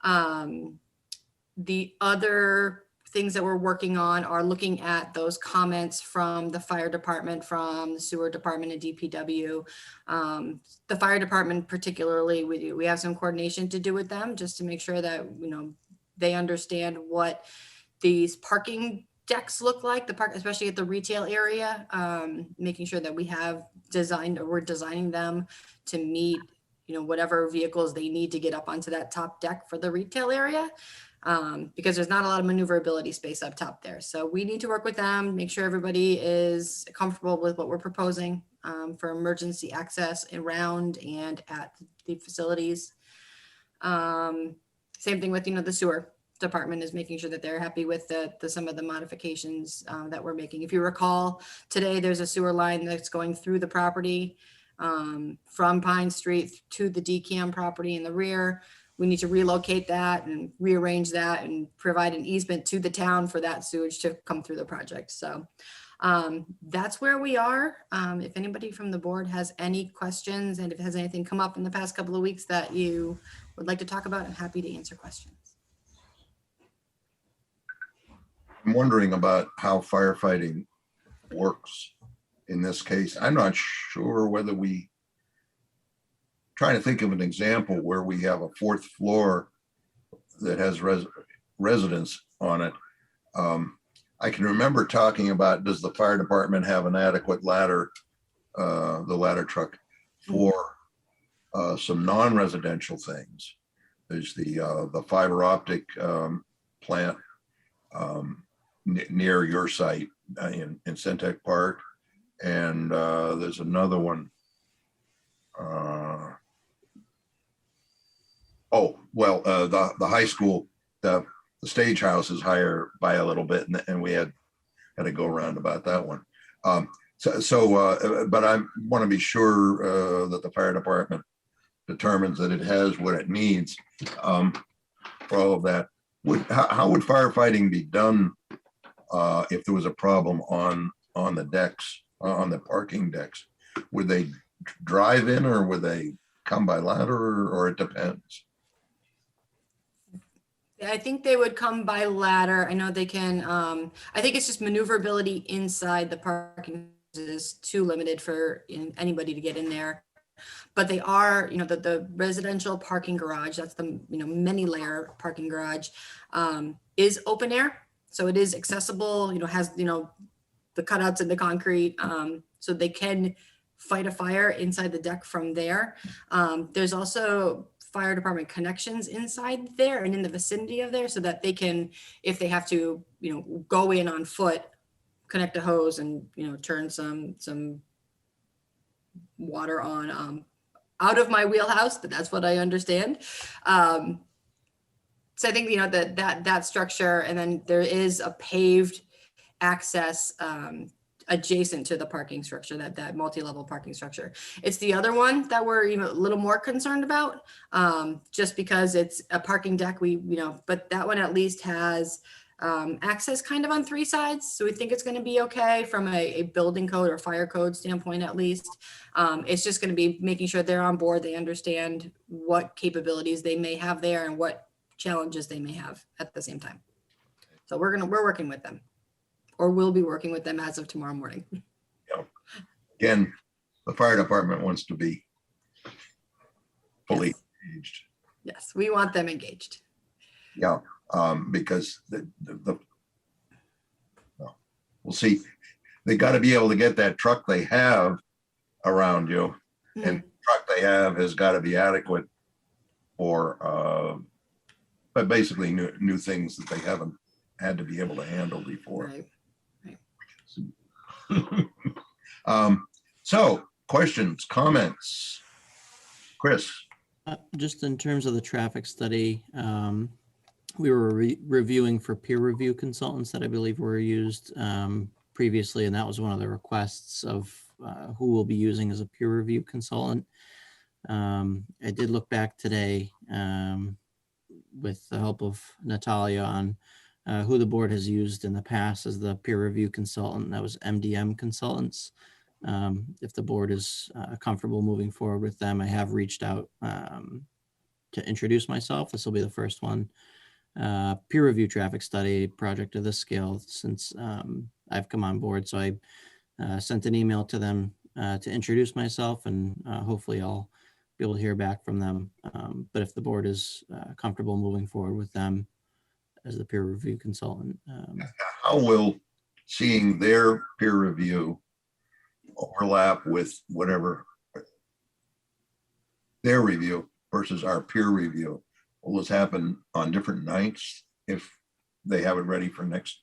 The other things that we're working on are looking at those comments from the fire department, from the sewer department and DPW. The fire department particularly, we have some coordination to do with them just to make sure that, they understand what these parking decks look like, especially at the retail area, making sure that we have we're designing them to meet, whatever vehicles they need to get up onto that top deck for the retail area. Because there's not a lot of maneuverability space up top there. So we need to work with them, make sure everybody is comfortable with what we're proposing for emergency access around and at the facilities. Same thing with, the sewer department is making sure that they're happy with some of the modifications that we're making. If you recall, today there's a sewer line that's going through the property from Pine Street to the DCAM property in the rear. We need to relocate that and rearrange that and provide an easement to the town for that sewage to come through the project. So that's where we are. If anybody from the board has any questions and if has anything come up in the past couple of weeks that you would like to talk about, I'm happy to answer questions. I'm wondering about how firefighting works in this case. I'm not sure whether trying to think of an example where we have a fourth floor that has residents on it. I can remember talking about, does the fire department have an adequate ladder, the ladder truck for some non-residential things? There's the fiber optic plant. near your site in Centec Park. And there's another one. The high school, the stage house is higher by a little bit, and we had to go around about that one. But I want to be sure that the fire department determines that it has what it needs for all of that. How would firefighting be done if there was a problem on the decks, on the parking decks? Would they drive in, or would they come by ladder, or it depends? I think they would come by ladder. I know they can, I think it's just maneuverability inside the parking is too limited for anybody to get in there. But they are, the residential parking garage, that's the, many layer parking garage, is open air. So it is accessible, has, the cutouts in the concrete. So they can fight a fire inside the deck from there. There's also fire department connections inside there and in the vicinity of there, so that they can, if they have to, go in on foot, connect a hose and, turn some water on, out of my wheelhouse, but that's what I understand. So I think, that structure, and then there is a paved access, adjacent to the parking structure, that multi-level parking structure. It's the other one that we're even a little more concerned about, just because it's a parking deck. But that one at least has access kind of on three sides. So we think it's going to be okay from a building code or fire code standpoint, at least. It's just going to be making sure they're on board. They understand what capabilities they may have there and what challenges they may have at the same time. So we're working with them. Or we'll be working with them as of tomorrow morning. Again, the fire department wants to be fully engaged. Yes, we want them engaged. Yeah, because we'll see. They got to be able to get that truck they have around you, and the truck they have has got to be adequate for, but basically new things that they haven't had to be able to handle before. Right. So questions, comments? Chris? Just in terms of the traffic study, we were reviewing for peer review consultants that I believe were used previously, and that was one of the requests of who we'll be using as a peer review consultant. I did look back today with the help of Natalia on who the board has used in the past as the peer review consultant. That was MDM Consultants. If the board is comfortable moving forward with them, I have reached out to introduce myself. This will be the first one. Peer review traffic study project of this scale since I've come on board. So I sent an email to them to introduce myself, and hopefully I'll be able to hear back from them. But if the board is comfortable moving forward with them as the peer review consultant. How will seeing their peer review overlap with whatever their review versus our peer review? Will this happen on different nights if they have it ready for next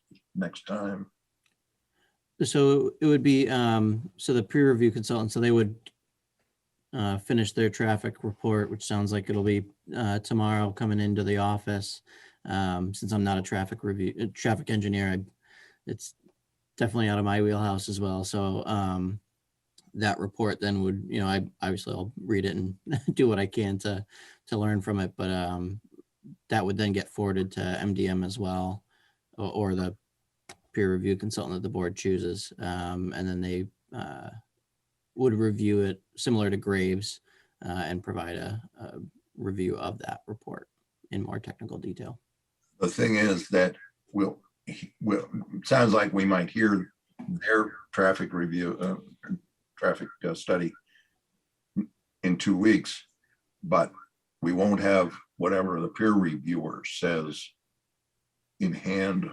time? So it would be, so the peer review consultant, so they would finish their traffic report, which sounds like it'll be tomorrow coming into the office. Since I'm not a traffic engineer, it's definitely out of my wheelhouse as well. So that report then would, obviously I'll read it and do what I can to learn from it, but that would then get forwarded to MDM as well, or the peer review consultant that the board chooses. And then they would review it similar to Graves and provide a review of that report in more technical detail. The thing is that we'll sounds like we might hear their traffic review, traffic study in 2 weeks, but we won't have whatever the peer reviewer says in hand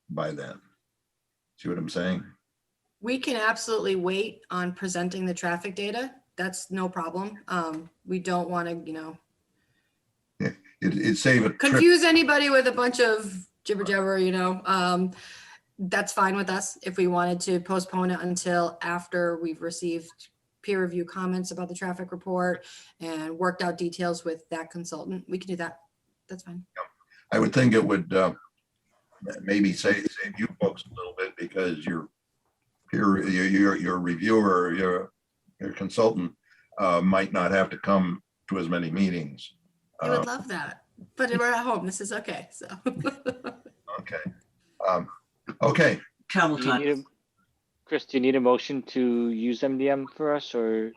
by then. See what I'm saying? We can absolutely wait on presenting the traffic data. That's no problem. We don't want to, It'd save a trip. confuse anybody with a bunch of jibber jabber, that's fine with us. If we wanted to postpone it until after we've received peer review comments about the traffic report and worked out details with that consultant, we can do that. That's fine. I would think it would maybe save you folks a little bit because your reviewer, your consultant might not have to come to as many meetings. I would love that, but we're at home. This is okay, so. Okay. Okay. Camel Do you need time. Chris, do you need a motion to use MDM for us, or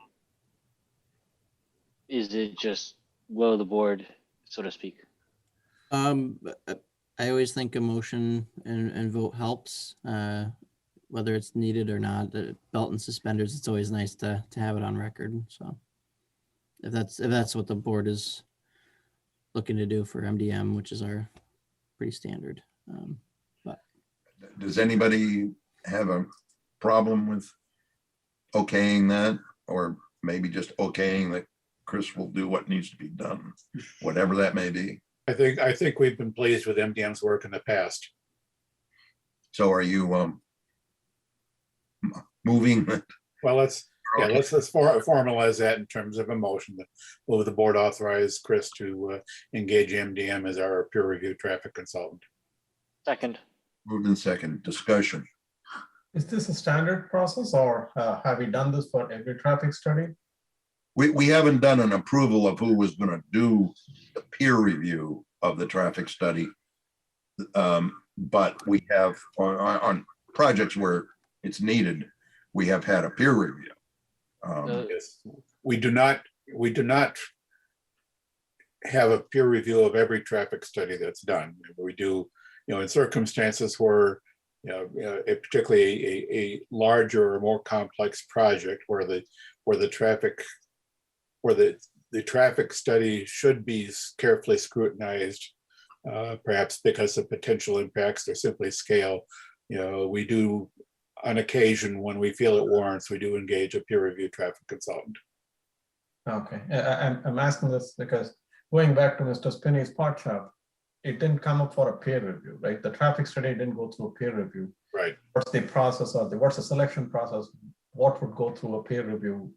is it just will of the board, so to speak? I always think a motion and vote helps, whether it's needed or not. Belt and suspenders, it's always nice to have it on record. So if that's what the board is looking to do for MDM, which is our pretty standard. But Does anybody have a problem with okaying that, or maybe just okaying that Chris will do what needs to be done, whatever that may be? I think we've been pleased with MDM's work in the past. So are you moving? Well, let's Okay. formalize that in terms of a motion. Will the board authorize Chris to engage MDM as our peer review traffic consultant? Second. Moved in second. Discussion. Is this a standard process, or have we done this for every traffic study? We haven't done an approval of who was going to do the peer review of the traffic study. But we have on projects where it's needed, we have had a peer review. Yes. We do not have a peer review of every traffic study that's done. We do, in circumstances where, particularly a larger or more complex project where the traffic study should be carefully scrutinized, perhaps because of potential impacts or simply scale. We do, on occasion, when we feel it warrants, we do engage a peer review traffic consultant. Okay, I'm asking this because going back to Mr. Spinney's pot shop, it didn't come up for a peer review, right? The traffic study didn't go through a peer review. Right. What's the process, or what's the selection process? What would go through a peer review?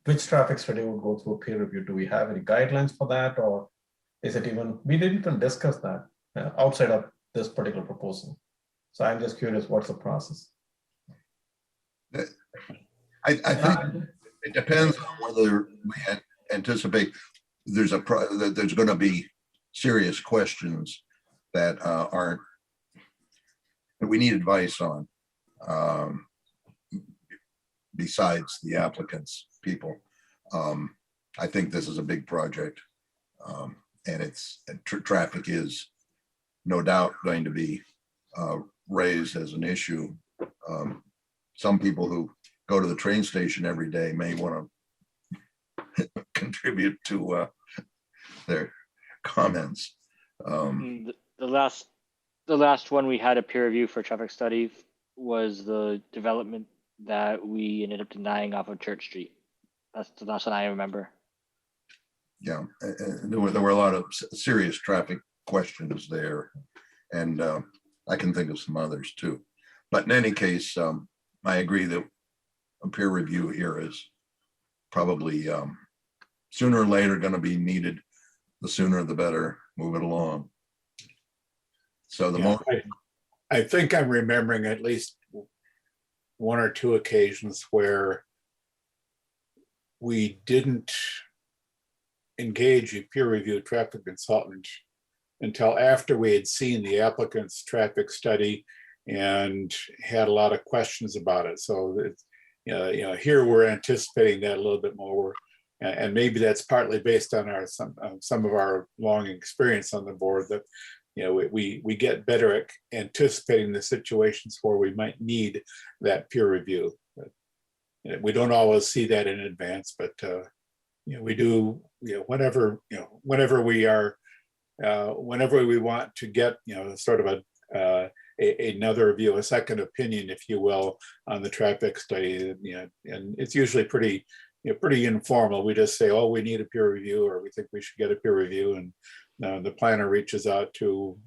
Which traffic study would go through a peer review? Do we have any guidelines for that, or is it even, we didn't even discuss that outside of this particular proposal. So I'm just curious, what's the process? I think it depends on whether we anticipate there's going to be serious questions that that we need advice on, besides the applicants people. I think this is a big project, and traffic is no doubt going to be raised as an issue. Some people who go to the train station every day may want to contribute to their comments. The last one we had a peer review for traffic study was the development that we ended up denying off of Church Street. That's the last one I remember. Yeah, there were a lot of serious traffic questions there, and I can think of some others too. But in any case, I agree that a peer review here is probably sooner or later going to be needed. The sooner the better. Move it along. So I think I'm remembering at least one or two occasions where we didn't engage a peer review traffic consultant until after we had seen the applicant's traffic study and had a lot of questions about it. So here we're anticipating that a little bit more, and maybe that's partly based on some of our long experience on the board, that we get better at anticipating the situations where we might need that peer review. But, we don't always see that in advance, but we do. Whenever we are, whenever we want to get sort of another view, a second opinion, if you will, on the traffic study, and it's usually pretty informal. We just say, oh, we need a peer review, or we think we should get a peer review, and the planner reaches out to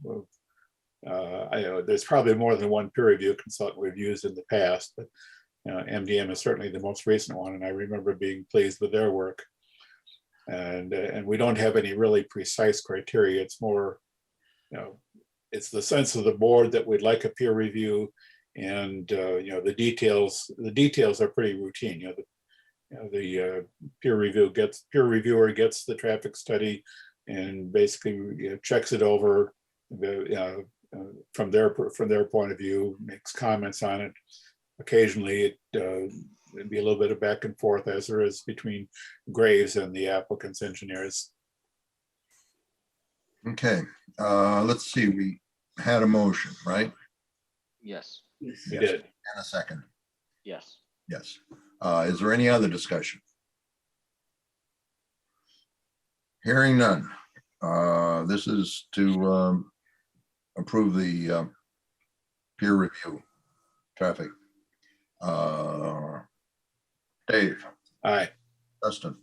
I know there's probably more than one peer review consultant we've used in the past, but MDM is certainly the most recent one, and I remember being pleased with their work. And we don't have any really precise criteria. It's more, it's the sense of the board that we'd like a peer review, and the details are pretty routine. The peer reviewer gets the traffic study and basically checks it over from their point of view, makes comments on it. Occasionally, it'd be a little bit of back and forth, as there is between Graves and the applicant's engineers. Okay, let's see, we had a motion, right? Yes. Yes. We Yes. did. And a second, Yes. yes. Is there any other discussion? Hearing none. This is to approve the peer review traffic. Dave, Aye. Dustin,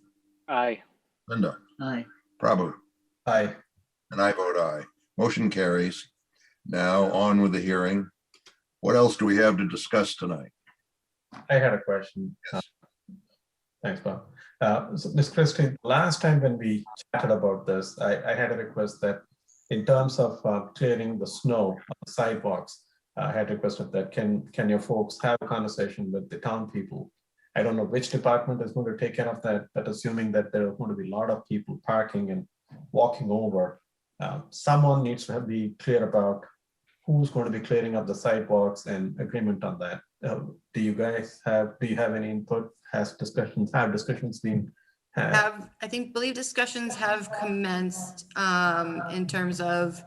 Aye. Linda, Aye. Prabhu, Aye. and I vote aye. Motion carries. Now on with the hearing. What else do we have to discuss tonight? I had a question. Yes. Thanks, Bob. So Ms. Christie, last time when we chatted about this, I had a request that in terms of clearing the snow on the sidewalks, I had requested that can your folks have a conversation with the town people? I don't know which department is going to take care of that, but assuming that there are going to be a lot of people parking and walking over, someone needs to be clear about who's going to be clearing up the sidewalks and agreement on that. Do you have any input? Have discussions been had? Believe discussions have commenced in terms of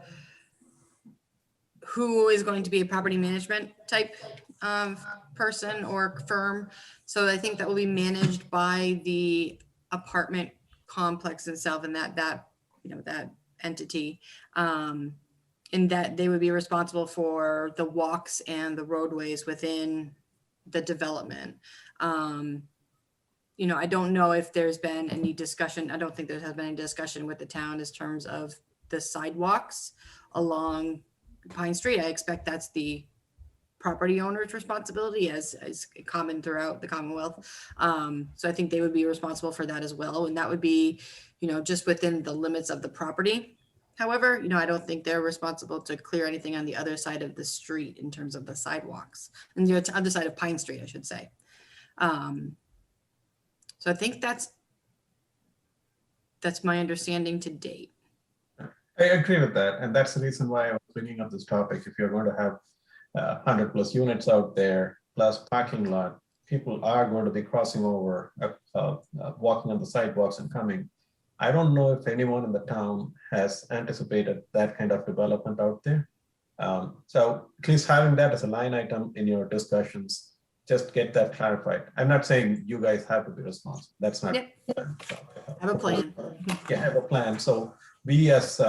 who is going to be a property management type person or firm. So I think that will be managed by the apartment complex itself and that entity. In that they would be responsible for the walks and the roadways within the development. I don't know if there's been any discussion. I don't think there has been any discussion with the town in terms of the sidewalks along Pine Street. I expect that's the property owner's responsibility as common throughout the Commonwealth. So I think they would be responsible for that as well. And that would be, just within the limits of the property. However, I don't think they're responsible to clear anything on the other side of the street in terms of the sidewalks, and the other side of Pine Street, I should say. So I think that's my understanding to date. I agree with that. And that's the reason why I was bringing up this topic. If you're going to have 100+ units out there, plus parking lot, people are going to be crossing over, walking on the sidewalks and coming. I don't know if anyone in the town has anticipated that kind of development out there. So at least having that as a line item in your discussions, just get that clarified. I'm not saying you guys have to be responsible. That's not. Yep. Have a plan. Yeah, have a plan. So we as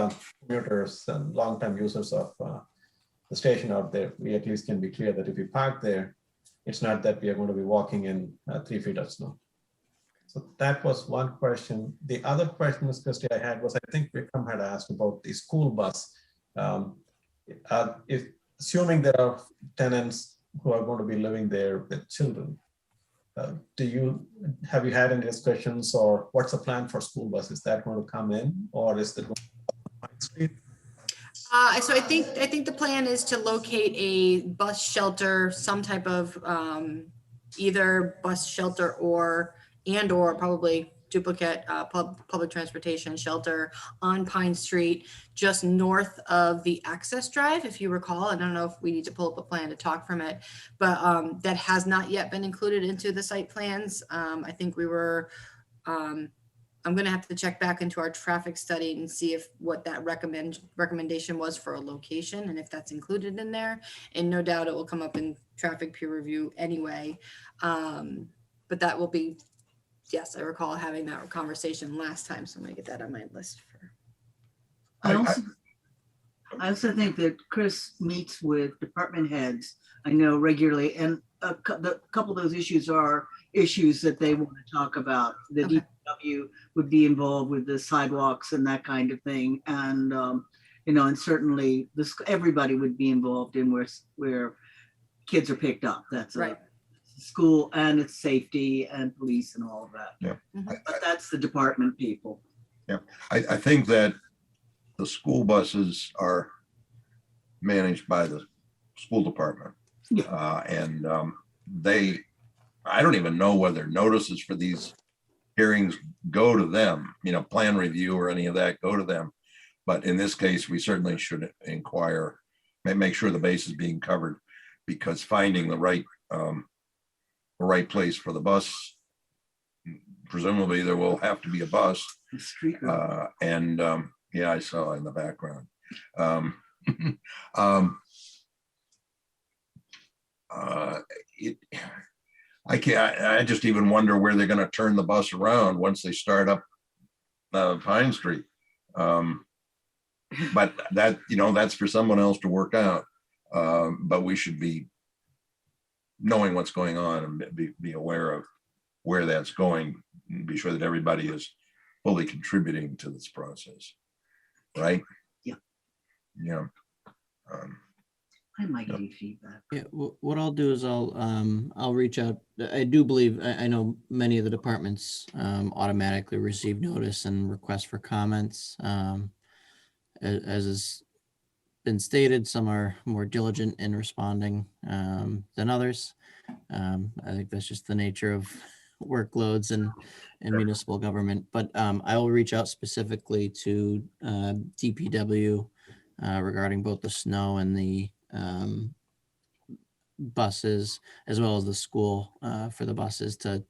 commuters and longtime users of the station out there, we at least can be clear that if we park there, it's not that we are going to be walking in 3 feet of snow. So that was one question. The other question, Ms. Christie, I had was, I think Vikram had asked about the school bus. If assuming there are tenants who are going to be living there with children, have you had any discussions, or what's the plan for school bus? Is that going to come in, or is it going to Pine Street? So I think the plan is to locate a bus shelter, some type of either bus shelter or probably duplicate public transportation shelter on Pine Street, just north of the access drive. If you recall, I don't know if we need to pull up a plan to talk from it, but that has not yet been included into the site plans. I think we were, I'm going to have to check back into our traffic study and see if what that recommendation was for a location and if that's included in there. And no doubt it will come up in traffic peer review anyway. But that will be, yes, I recall having that conversation last time. So I'm going to get that on my list. I also think that Chris meets with department heads, I know regularly, and a couple of those issues are issues that they want to talk about. The DPW would be involved with the sidewalks and that kind of thing. And and certainly this, everybody would be involved in where kids are picked up. That's Right. school and its safety and police and all of that. Yeah. But that's the department people. I think that the school buses are managed by the school department. Yeah. And I don't even know whether notices for these hearings go to them, plan review or any of that go to them. But in this case, we certainly should inquire, make sure the base is being covered, because finding the right place for the bus, presumably there will have to be a bus. The street. Yeah, I saw in the background. I just even wonder where they're going to turn the bus around once they start up Pine Street. But that's for someone else to work out. But we should be knowing what's going on and be aware of where that's going, and be sure that everybody is fully contributing to this process, right? Yeah. Yeah. I might give you feedback. Yeah, what I'll do is I'll reach out. I do believe, I know many of the departments automatically receive notice and request for comments. As has been stated, some are more diligent in responding than others. I think that's just the nature of workloads and municipal government. But I will reach out specifically to DPW regarding both the snow and the buses, as well as the school for the buses, to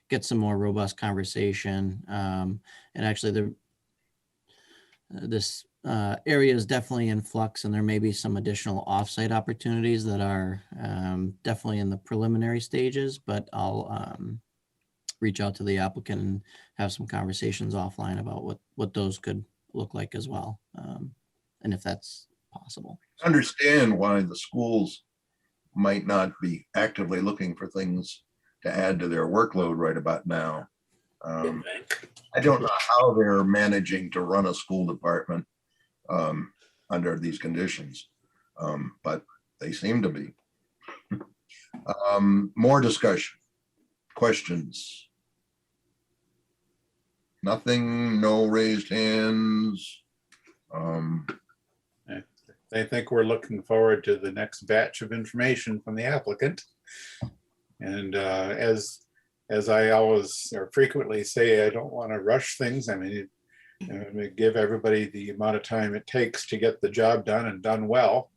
get some more robust conversation. And actually, this area is definitely in flux, and there may be some additional offsite opportunities that are definitely in the preliminary stages, but I'll reach out to the applicant and have some conversations offline about what those could look like as well, and if that's possible. Understand why the schools might not be actively looking for things to add to their workload right about now. I don't know how they're managing to run a school department under these conditions, but they seem to be. More discussion, questions? Nothing, no raised hands. I think we're looking forward to the next batch of information from the applicant. And as I always or frequently say, I don't want to rush things. I mean, give everybody the amount of time it takes to get the job done and done well.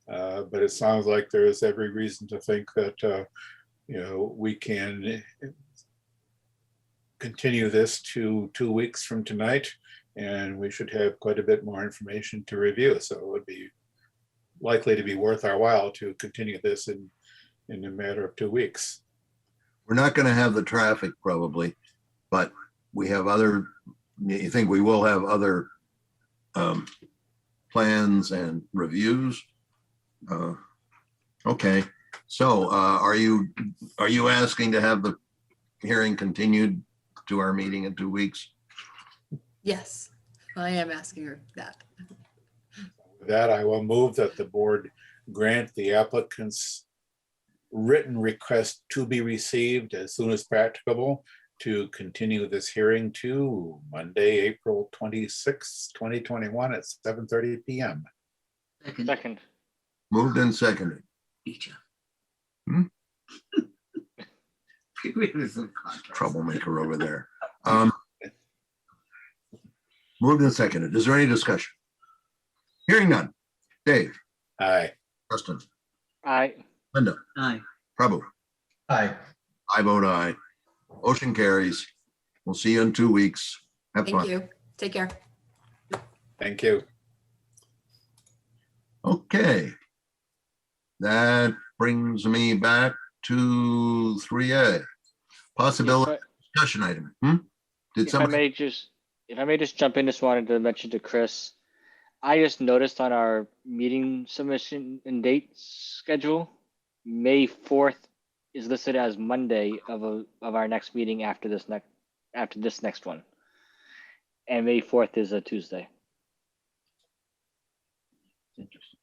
But it sounds like there is every reason to think that we can continue this to 2 weeks from tonight, and we should have quite a bit more information to review. So it would be likely to be worth our while to continue this in a matter of 2 weeks. We're not going to have the traffic probably, but we have other, you think we will have other plans and reviews? Okay, so are you asking to have the hearing continued to our meeting in 2 weeks? Yes, I am asking her that. With that, I will move that the board grant the applicant's written request to be received as soon as practicable to continue this hearing to Monday, April 26, 2021 at 7:30 p.m. Second. Moved and seconded. Each Troublemaker over there. Moved and seconded. Is there any discussion? Hearing none. Dave. Aye. Justin. Aye. Linda. Aye. Prabhu. Aye. I vote aye. Motion carries. We'll see you in 2 weeks. Have Thank fun. you. Take care. Thank you. Okay. That brings me back to 3A. Possibility discussion item. Did If I may just jump in, just wanted to mention to Chris, I just noticed on our meeting submission and date schedule, May 4th is listed as Monday of our next meeting after this next one. And May 4th is a Tuesday. Interesting.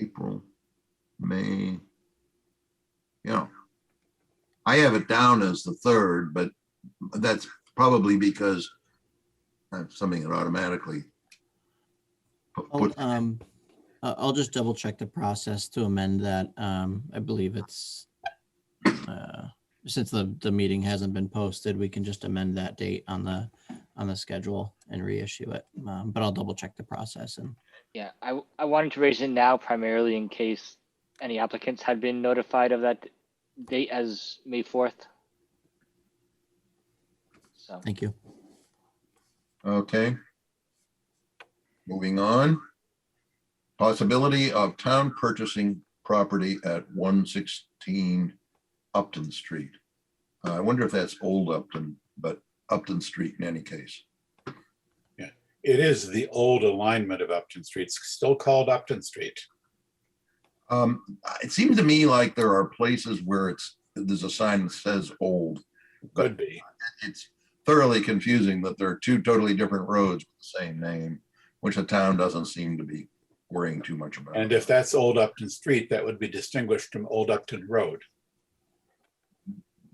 April, May. Yeah. I have it down as the 3rd, but that's probably because I have something that automatically put. I'll just double check the process to amend that. I believe it's, since the meeting hasn't been posted, we can just amend that date on the schedule and reissue it. But I'll double check the process. And Yeah, I wanted to raise it now primarily in case any applicants had been notified of that date as May 4th. So, thank you. Okay. Moving on. Possibility of town purchasing property at 116 Upton Street. I wonder if that's Old Upton, but Upton Street in any case. Yeah, it is the old alignment of Upton Street. It's still called Upton Street. It seems to me like there are places where there's a sign that says old. Could be. It's thoroughly confusing that there are two totally different roads with the same name, which the town doesn't seem to be worrying too much about. And if that's Old Upton Street, that would be distinguished from Old Upton Road.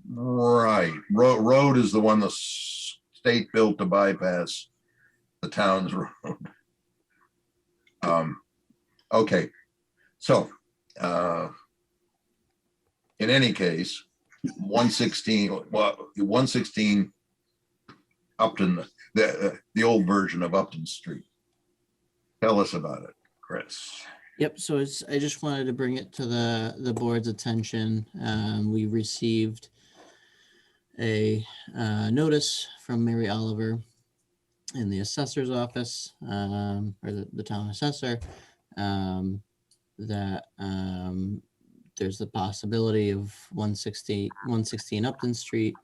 Right. Road is the one the state built to bypass the town's road. Okay. So, in any case, 116 Upton, the old version of Upton Street. Tell us about it, Chris. Yep, so I just wanted to bring it to the board's attention. We received a notice from Mary Oliver in the assessor's office, or the town assessor, that there's the possibility of 116 Upton Street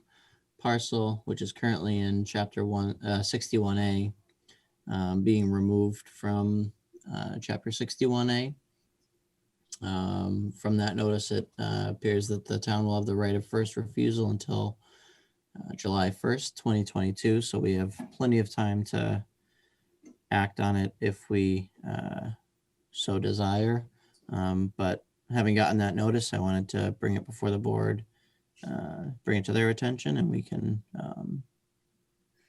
parcel, which is currently in chapter 61A, being removed from chapter 61A. From that notice, it appears that the town will have the right of first refusal until July 1st, 2022. So we have plenty of time to act on it if we so desire. But having gotten that notice, I wanted to bring it before the board, bring it to their attention, and we can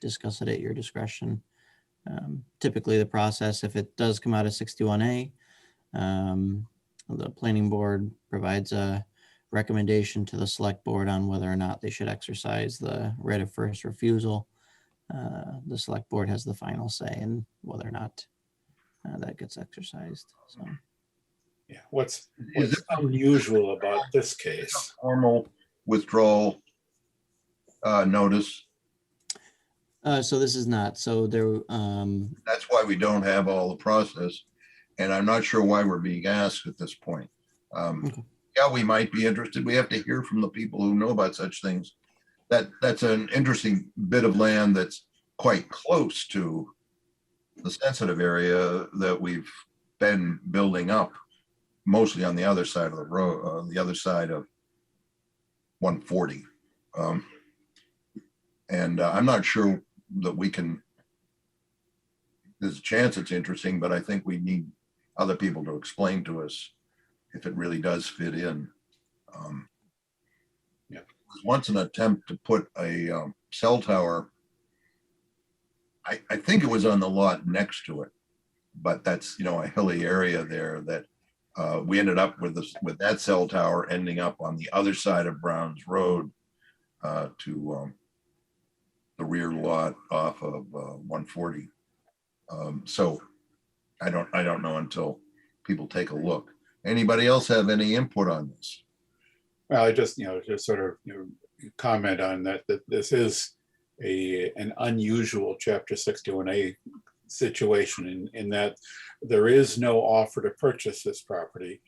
discuss it at your discretion. Typically the process, if it does come out of 61A, the planning board provides a recommendation to the select board on whether or not they should exercise the right of first refusal. The select board has the final say in whether or not that gets exercised. So, yeah, what's unusual about this case? Formal withdrawal notice. So this is not, so there, That's why we don't have all the process. And I'm not sure why we're being asked at this point. Okay. Yeah, we might be interested. We have to hear from the people who know about such things. That's an interesting bit of land that's quite close to the sensitive area that we've been building up, mostly on the other side of the road, the other side of 140. And I'm not sure that we can, there's a chance it's interesting, but I think we need other people to explain to us if it really does fit in. Yeah. There was once an attempt to put a cell tower. I think it was on the lot next to it, but that's, a hilly area there that we ended up with that cell tower ending up on the other side of Browns Road to the rear lot off of 140. So I don't know until people take a look. Anybody else have any input on this? Well, I just, just sort of comment on that this is an unusual Chapter 61A situation in that there is no offer to purchase this property.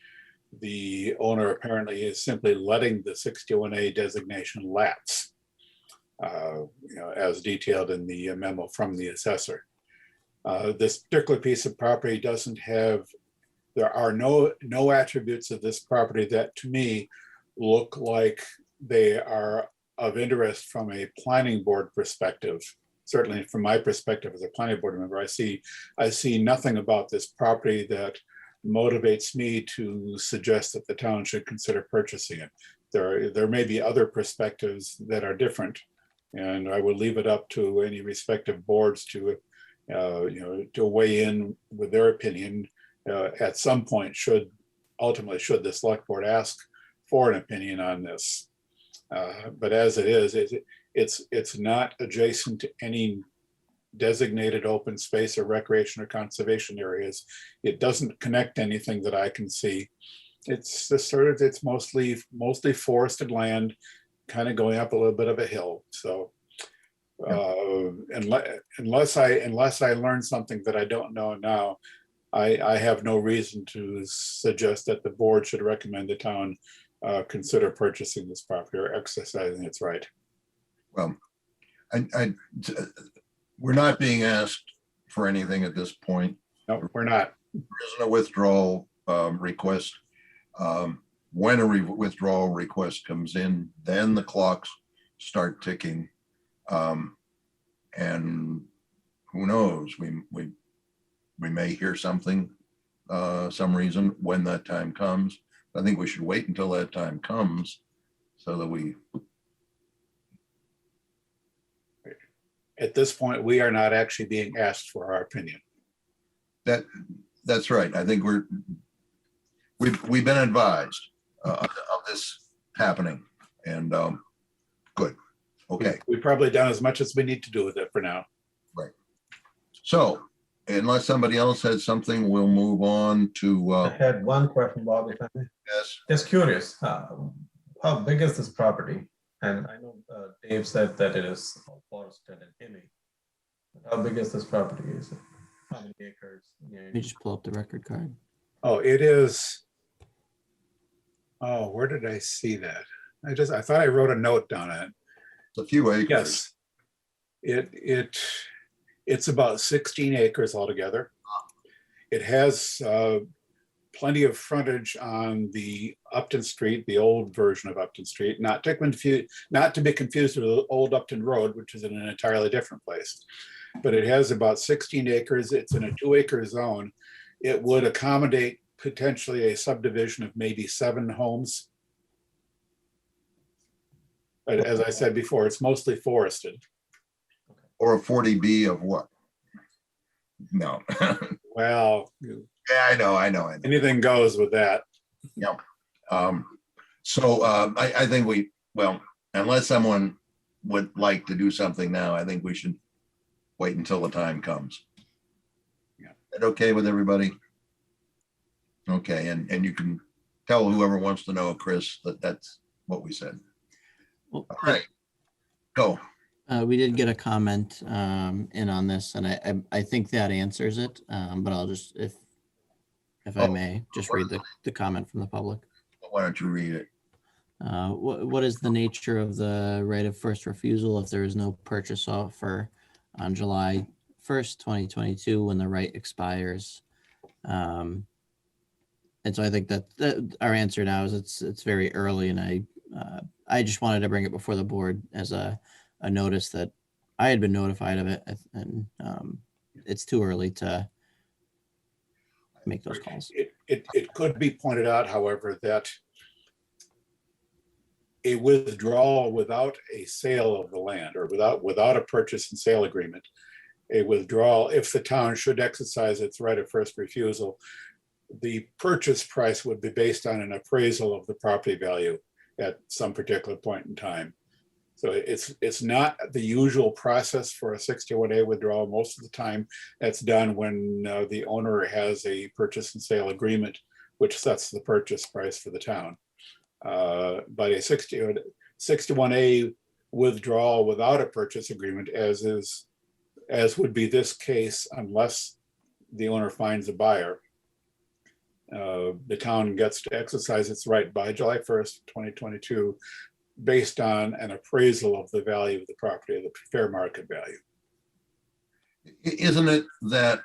The owner apparently is simply letting the 61A designation lapse, as detailed in the memo from the assessor. This particular piece of property doesn't have, there are no attributes of this property that to me look like they are of interest from a planning board perspective. Certainly from my perspective as a planning board member, I see nothing about this property that motivates me to suggest that the town should consider purchasing it. There may be other perspectives that are different, and I would leave it up to any respective boards to to weigh in with their opinion at some point, ultimately should the select board ask for an opinion on this. But as it is, it's not adjacent to any designated open space or recreation or conservation areas. It doesn't connect anything that I can see. It's mostly forested land, kind of going up a little bit of a hill. So unless I learn something that I don't know now, I have no reason to suggest that the board should recommend the town consider purchasing this property or exercising its right. Well, we're not being asked for anything at this point. No, we're not. There isn't a withdrawal request. When a withdrawal request comes in, then the clocks start ticking. And who knows, we may hear something, some reason when that time comes. I think we should wait until that time comes so that we. At this point, we are not actually being asked for our opinion. That's right. I think we've been advised of this happening, and good. Okay. We've probably done as much as we need to do with it for now. Right. So unless somebody else has something, we'll move on to. I had one question, Bob, if I may. Yes. Just curious, how big is this property? And I know Dave said that it is forested and hilly. How big is this property? Is it? How many acres? Let me just pull up the record card. Oh, it is. Oh, where did I see that? I thought I wrote a note down on it. It's a few acres. Yes. It's about 16 acres altogether. It has plenty of frontage on the Upton Street, the old version of Upton Street, not to be confused with the old Upton Road, which is in an entirely different place. But it has about 16 acres. It's in a 2-acre zone. It would accommodate potentially a subdivision of maybe 7 homes. But as I said before, it's mostly forested. Or a 40B of what? No. Well, yeah, I know. Anything goes with that. Yeah. So I think unless someone would like to do something now, I think we should wait until the time comes. Yeah. Is that okay with everybody? Okay, and you can tell whoever wants to know, Chris, that's what we said. Well, all right, go. We did get a comment in on this, and I think that answers it. But I'll just, if I may, just read the comment from the public. Why don't you read it? What is the nature of the right of first refusal if there is no purchase offer on July 1st, 2022, when the right expires? And so I think that our answer now is it's very early, and I just wanted to bring it before the board as a notice that I had been notified of it, and it's too early to make those calls. It could be pointed out, however, that a withdrawal without a sale of the land or without a purchase and sale agreement, a withdrawal, if the town should exercise its right of first refusal, the purchase price would be based on an appraisal of the property value at some particular point in time. So it's not the usual process for a 61A withdrawal. Most of the time that's done when the owner has a purchase and sale agreement, which sets the purchase price for the town. But a 61A withdrawal without a purchase agreement, as would be this case, unless the owner finds a buyer, the town gets to exercise its right by July 1st, 2022, based on an appraisal of the value of the property, the fair market value. Isn't it that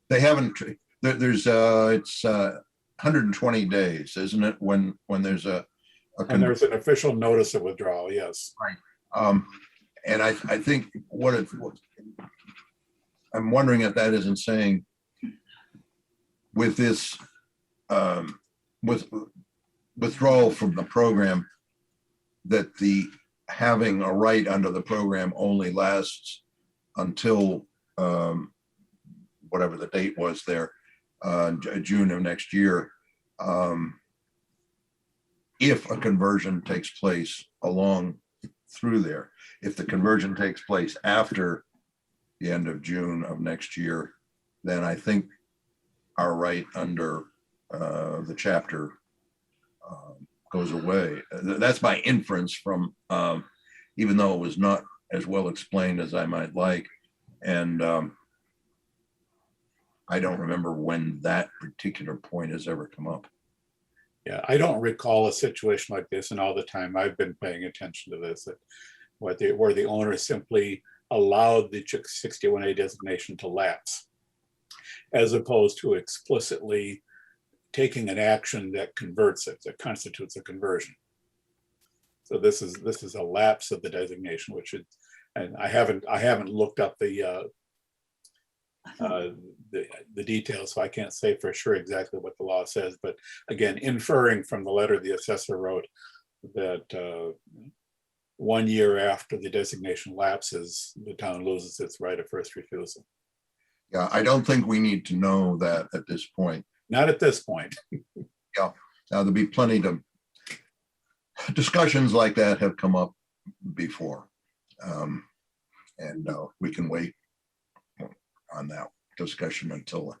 they haven't, it's 120 days, isn't it, when there's a And there's an official notice of withdrawal, yes. And I think I'm wondering if that isn't saying with this with withdrawal from the program, that the having a right under the program only lasts until whatever the date was there, June of next year. If a conversion takes place along through there, if the conversion takes place after the end of June of next year, then I think our right under the chapter goes away. That's my inference from, even though it was not as well explained as I might like. And I don't remember when that particular point has ever come up. Yeah, I don't recall a situation like this, and all the time I've been paying attention to this, where the owner simply allowed the 61A designation to lapse, as opposed to explicitly taking an action that converts it, that constitutes a conversion. So this is a lapse of the designation, which is, and I haven't looked up the details, so I can't say for sure exactly what the law says. But again, inferring from the letter the assessor wrote that 1 year after the designation lapses, the town loses its right of first refusal. Yeah, I don't think we need to know that at this point. Not at this point. Yeah, now there'll be plenty of discussions like that have come up before. And we can wait on that discussion until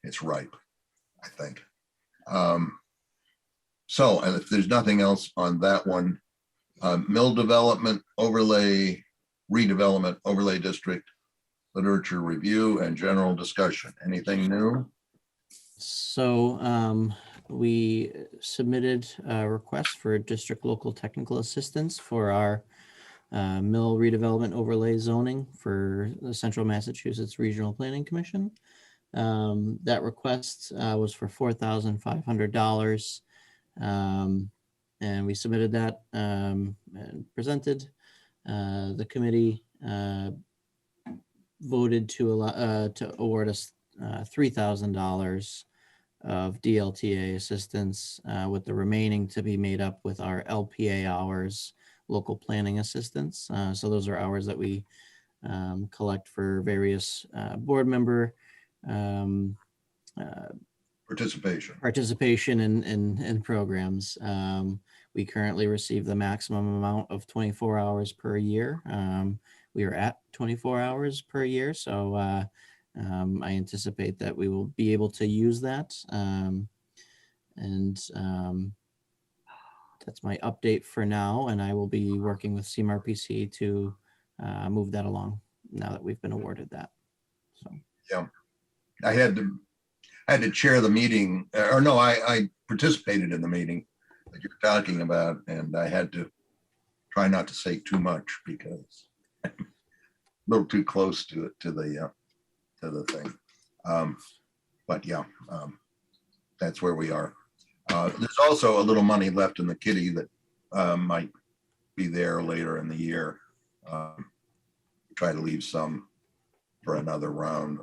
it's ripe, I think. So, and if there's nothing else on that one, mill development overlay, redevelopment overlay district, literature review and general discussion. Anything new? So we submitted a request for district local technical assistance for our mill redevelopment overlay zoning for the Central Massachusetts Regional Planning Commission. That request was for $4,500. And we submitted that and presented. The committee voted to allow to award us $3,000 of DLTA assistance, with the remaining to be made up with our LPA hours, local planning assistance. So those are hours that we collect for various board member participation in programs. We currently receive the maximum amount of 24 hours per year. We are at 24 hours per year, so I anticipate that we will be able to use that. That's my update for now, and I will be working with CMRPC to move that along now that we've been awarded that. So yeah, I had to chair the meeting, or no, I participated in the meeting that you're talking about, and I had to try not to say too much because I'm a little too close to it, to the thing. But yeah, that's where we are. There's also a little money left in the kitty that might be there later in the year. Try to leave some for another round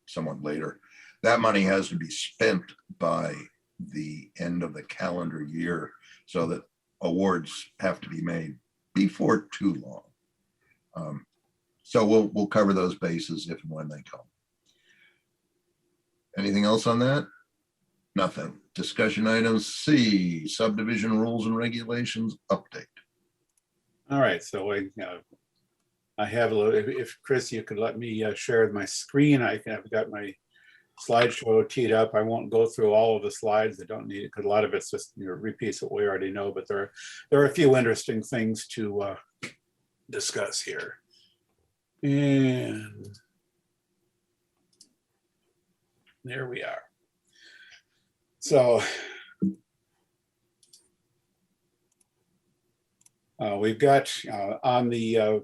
somewhat later. That money has to be spent by the end of the calendar year so that awards have to be made before too long. So we'll cover those bases if and when they come. Anything else on that? Nothing. Discussion items C, subdivision rules and regulations update. All right, so I have a little, if Chris, you could let me share my screen. I've got my slideshow teed up. I won't go through all of the slides. I don't need it because a lot of it's just repeats what we already know, but there are a few interesting things to discuss here. And there we are. So we've got on the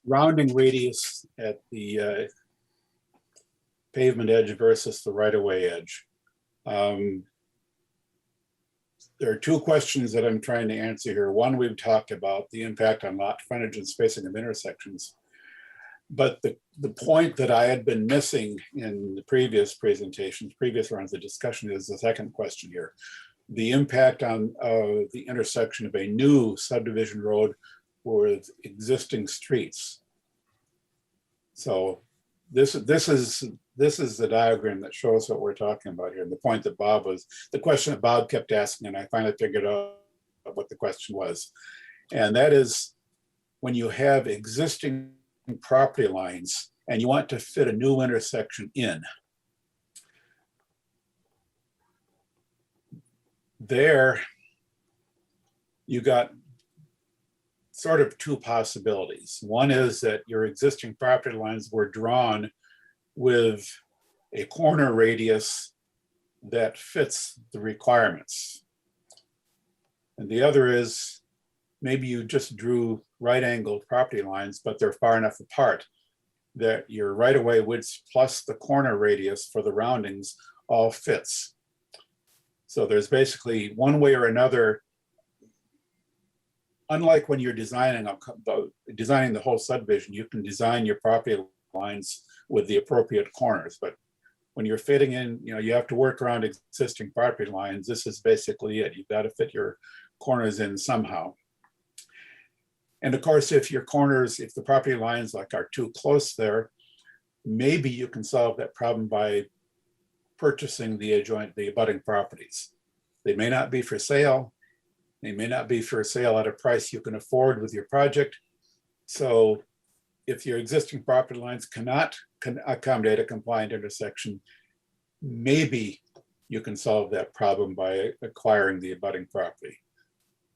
rounding radius at the pavement edge versus the right-of-way edge. there are two questions that I'm trying to answer here. One, we've talked about the impact on lot frontage and spacing of intersections. But the point that I had been missing in the previous presentations, previous rounds of discussion is the second question here. The impact on the intersection of a new subdivision road with existing streets. So this is the diagram that shows what we're talking about here. And the point that the question that Bob kept asking, and I finally figured out what the question was. And that is, when you have existing property lines and you want to fit a new intersection in, there you got sort of two possibilities. One is that your existing property lines were drawn with a corner radius that fits the requirements. And the other is maybe you just drew right-angled property lines, but they're far enough apart that your right-of-way width plus the corner radius for the roundings all fits. So there's basically one way or another, unlike when you're designing the whole subdivision, you can design your property lines with the appropriate corners. But when you're fitting in, you have to work around existing property lines. This is basically it. You've got to fit your corners in somehow. And of course, if the property lines are too close there, maybe you can solve that problem by purchasing the abutting properties. They may not be for sale. They may not be for sale at a price you can afford with your project. So if your existing property lines cannot accommodate a compliant intersection, maybe you can solve that problem by acquiring the abutting property,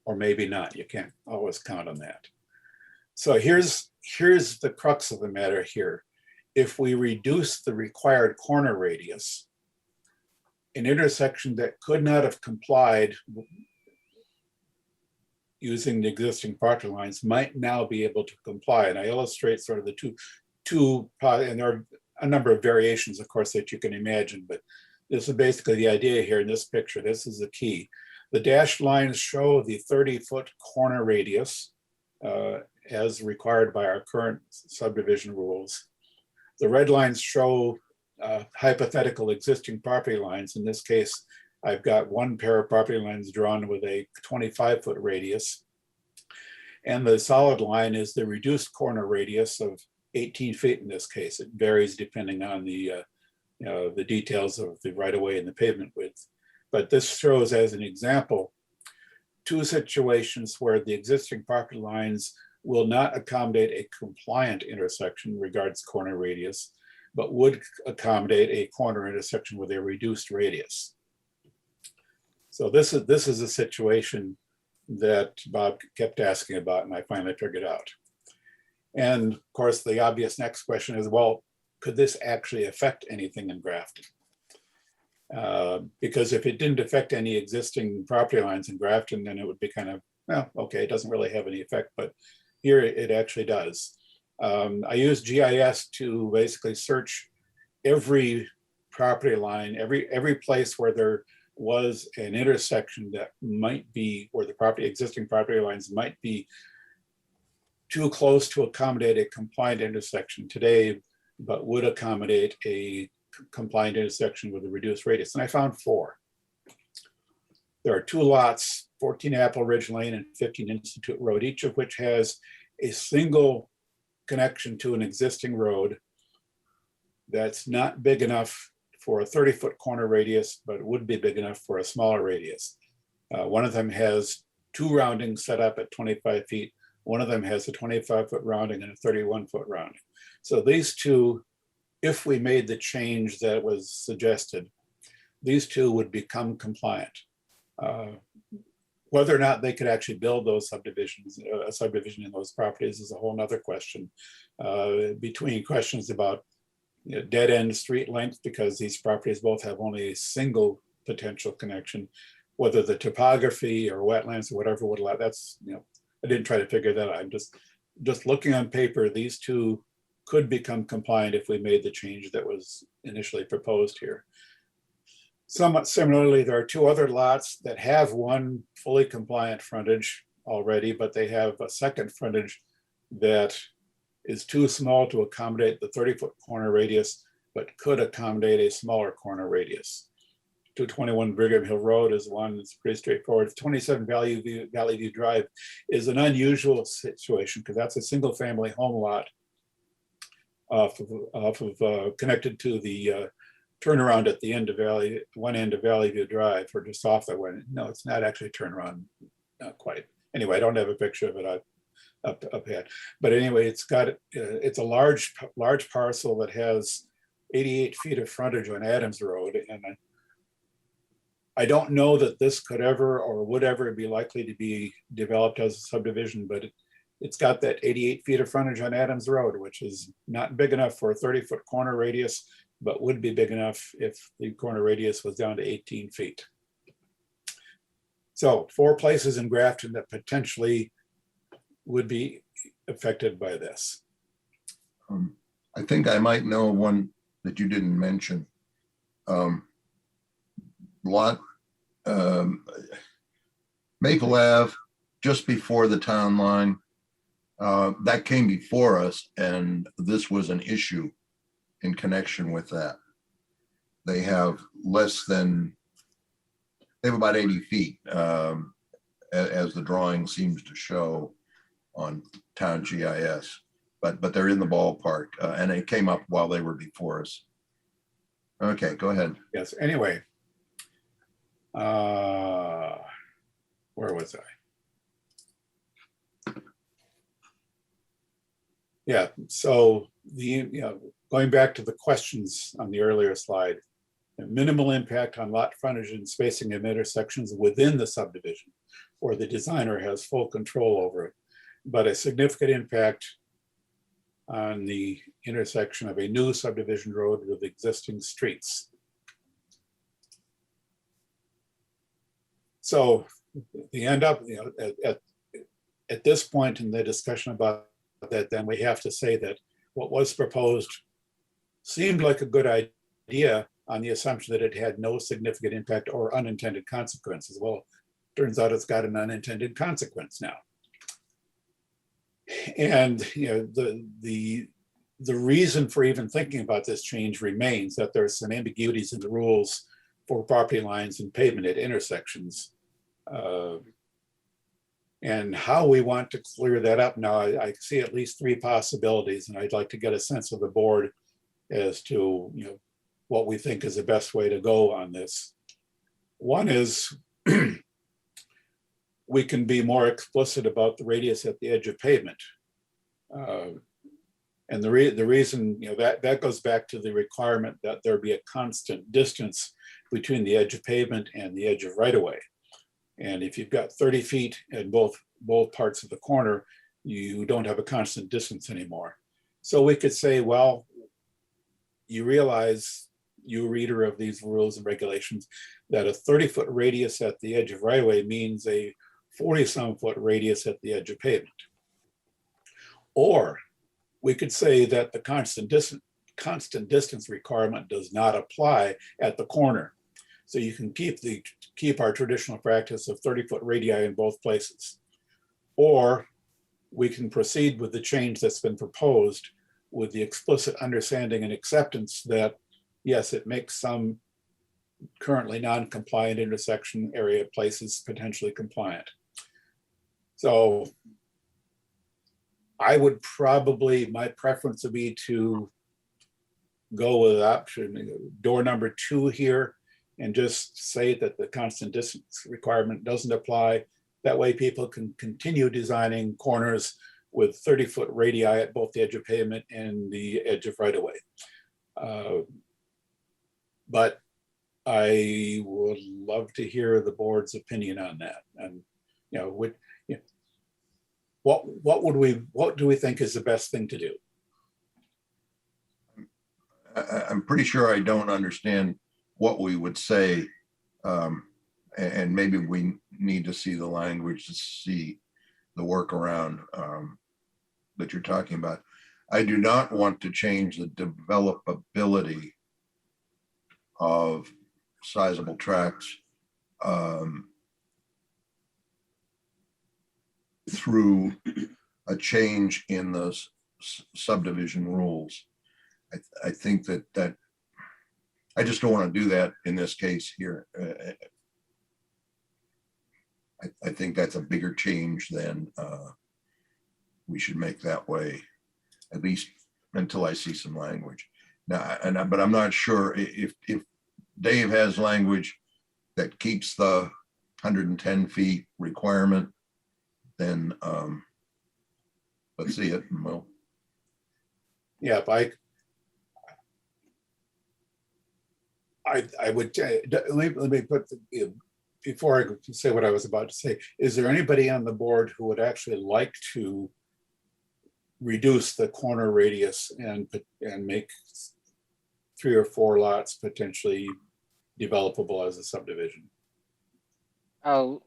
or maybe not. You can't always count on that. So here's the crux of the matter here. If we reduce the required corner radius, an intersection that could not have complied using the existing property lines might now be able to comply. And I illustrate sort of the two, and there are a number of variations, of course, that you can imagine, but this is basically the idea here in this picture. This is the key. The dashed lines show the 30-foot corner radius as required by our current subdivision rules. The red lines show hypothetical existing property lines. In this case, I've got one pair of property lines drawn with a 25-foot radius. And the solid line is the reduced corner radius of 18 feet in this case. It varies depending on the details of the right-of-way and the pavement width. But this shows as an example, two situations where the existing property lines will not accommodate a compliant intersection in regards to corner radius, but would accommodate a corner intersection with a reduced radius. So this is a situation that Bob kept asking about, and I finally figured out. And of course, the obvious next question is, well, could this actually affect anything in Grafton? Because if it didn't affect any existing property lines in Grafton, then it would be kind of, well, okay, it doesn't really have any effect, but here it actually does. I use GIS to basically search every property line, every place where there was an intersection that might be where the existing property lines might be too close to accommodate a compliant intersection today, but would accommodate a compliant intersection with a reduced radius. And I found 4. There are 2 lots, 14 Apple Ridge Lane and 15 Institute Road, each of which has a single connection to an existing road that's not big enough for a 30-foot corner radius, but would be big enough for a smaller radius. One of them has 2 roundings set up at 25 feet. One of them has a 25-foot rounding and a 31-foot rounding. So these 2, if we made the change that was suggested, these 2 would become compliant. Whether or not they could actually build those subdivisions, a subdivision in those properties is a whole nother question. Between questions about dead end street length, because these properties both have only a single potential connection, whether the topography or wetlands or whatever would allow, that's, I didn't try to figure that out. I'm just looking on paper, these 2 could become compliant if we made the change that was initially proposed here. Somewhat similarly, there are two other lots that have one fully compliant frontage already, but they have a second frontage that is too small to accommodate the 30-foot corner radius, but could accommodate a smaller corner radius. 221 Brigham Hill Road is one that's pretty straightforward. 27 Valley View Drive is an unusual situation because that's a single family home lot connected to the turnaround at the end of one end of Valley View Drive, or just off that one. No, it's not actually a turnaround, not quite. Anyway, I don't have a picture of it up ahead. But anyway, it's a large parcel that has 88 feet of frontage on Adams Road, and I don't know that this could ever or would ever be likely to be developed as a subdivision, but it's got that 88 feet of frontage on Adams Road, which is not big enough for a 30-foot corner radius, but would be big enough if the corner radius was down to 18 feet. So 4 places in Grafton that potentially would be affected by this. I think I might know one that you didn't mention. Maple Ave, just before the town line, that came before us, and this was an issue in connection with that. They have about 80 feet, as the drawing seems to show on town GIS, but they're in the ballpark, and it came up while they were before us. Okay, go ahead. Yes, anyway. Where was I? Yeah, so going back to the questions on the earlier slide, minimal impact on lot frontage and spacing of intersections within the subdivision, or the designer has full control over it, but a significant impact on the intersection of a new subdivision road with existing streets. So the end up, at this point in the discussion about that, then we have to say that what was proposed seemed like a good idea on the assumption that it had no significant impact or unintended consequences. Well, turns out it's got an unintended consequence now. And the reason for even thinking about this change remains that there's some ambiguities in the rules for property lines and pavement at intersections. And how we want to clear that up now, I see at least 3 possibilities, and I'd like to get a sense of the board as to what we think is the best way to go on this. One is we can be more explicit about the radius at the edge of pavement. And the reason, that goes back to the requirement that there be a constant distance between the edge of pavement and the edge of right-of-way. And if you've got 30 feet in both parts of the corner, you don't have a constant distance anymore. So we could say, well, you realize, you reader of these rules and regulations, that a 30-foot radius at the edge of right-of-way means a 40-some foot radius at the edge of pavement. Or we could say that the constant distance requirement does not apply at the corner. So you can keep our traditional practice of 30-foot radii in both places. Or we can proceed with the change that's been proposed with the explicit understanding and acceptance that, yes, it makes some currently non-compliant intersection area places potentially compliant. So I would probably, my preference would be to go with option door number 2 here, and just say that the constant distance requirement doesn't apply. That way people can continue designing corners with 30-foot radii at both the edge of pavement and the edge of right-of-way. But I would love to hear the board's opinion on that. And what do we think is the best thing to do? I'm pretty sure I don't understand what we would say, and maybe we need to see the language to see the workaround that you're talking about. I do not want to change the developability of sizable tracts through a change in the subdivision rules. I think that I just don't want to do that in this case here. I think that's a bigger change than we should make that way, at least until I see some language. Now, but I'm not sure if Dave has language that keeps the 110 feet requirement, then let's see it. And we'll. Yeah, if I would, let me put, before I say what I was about to say, is there anybody on the board who would actually like to reduce the corner radius and make 3 or 4 lots potentially developable as a subdivision? I'll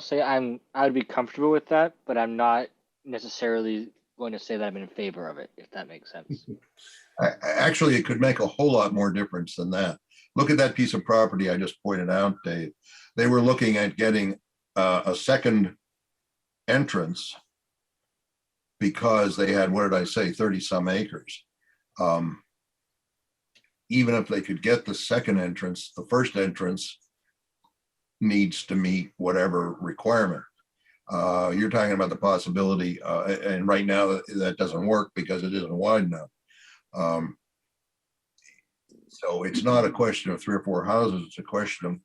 say I would be comfortable with that, but I'm not necessarily going to say that I'm in favor of it, if that makes sense. Actually, it could make a whole lot more difference than that. Look at that piece of property I just pointed out, Dave. They were looking at getting a second entrance because they had, what did I say, 30 some acres. Even if they could get the second entrance, the first entrance needs to meet whatever requirement. You're talking about the possibility, and right now that doesn't work because it isn't wide enough. So it's not a question of 3 or 4 houses, it's a question of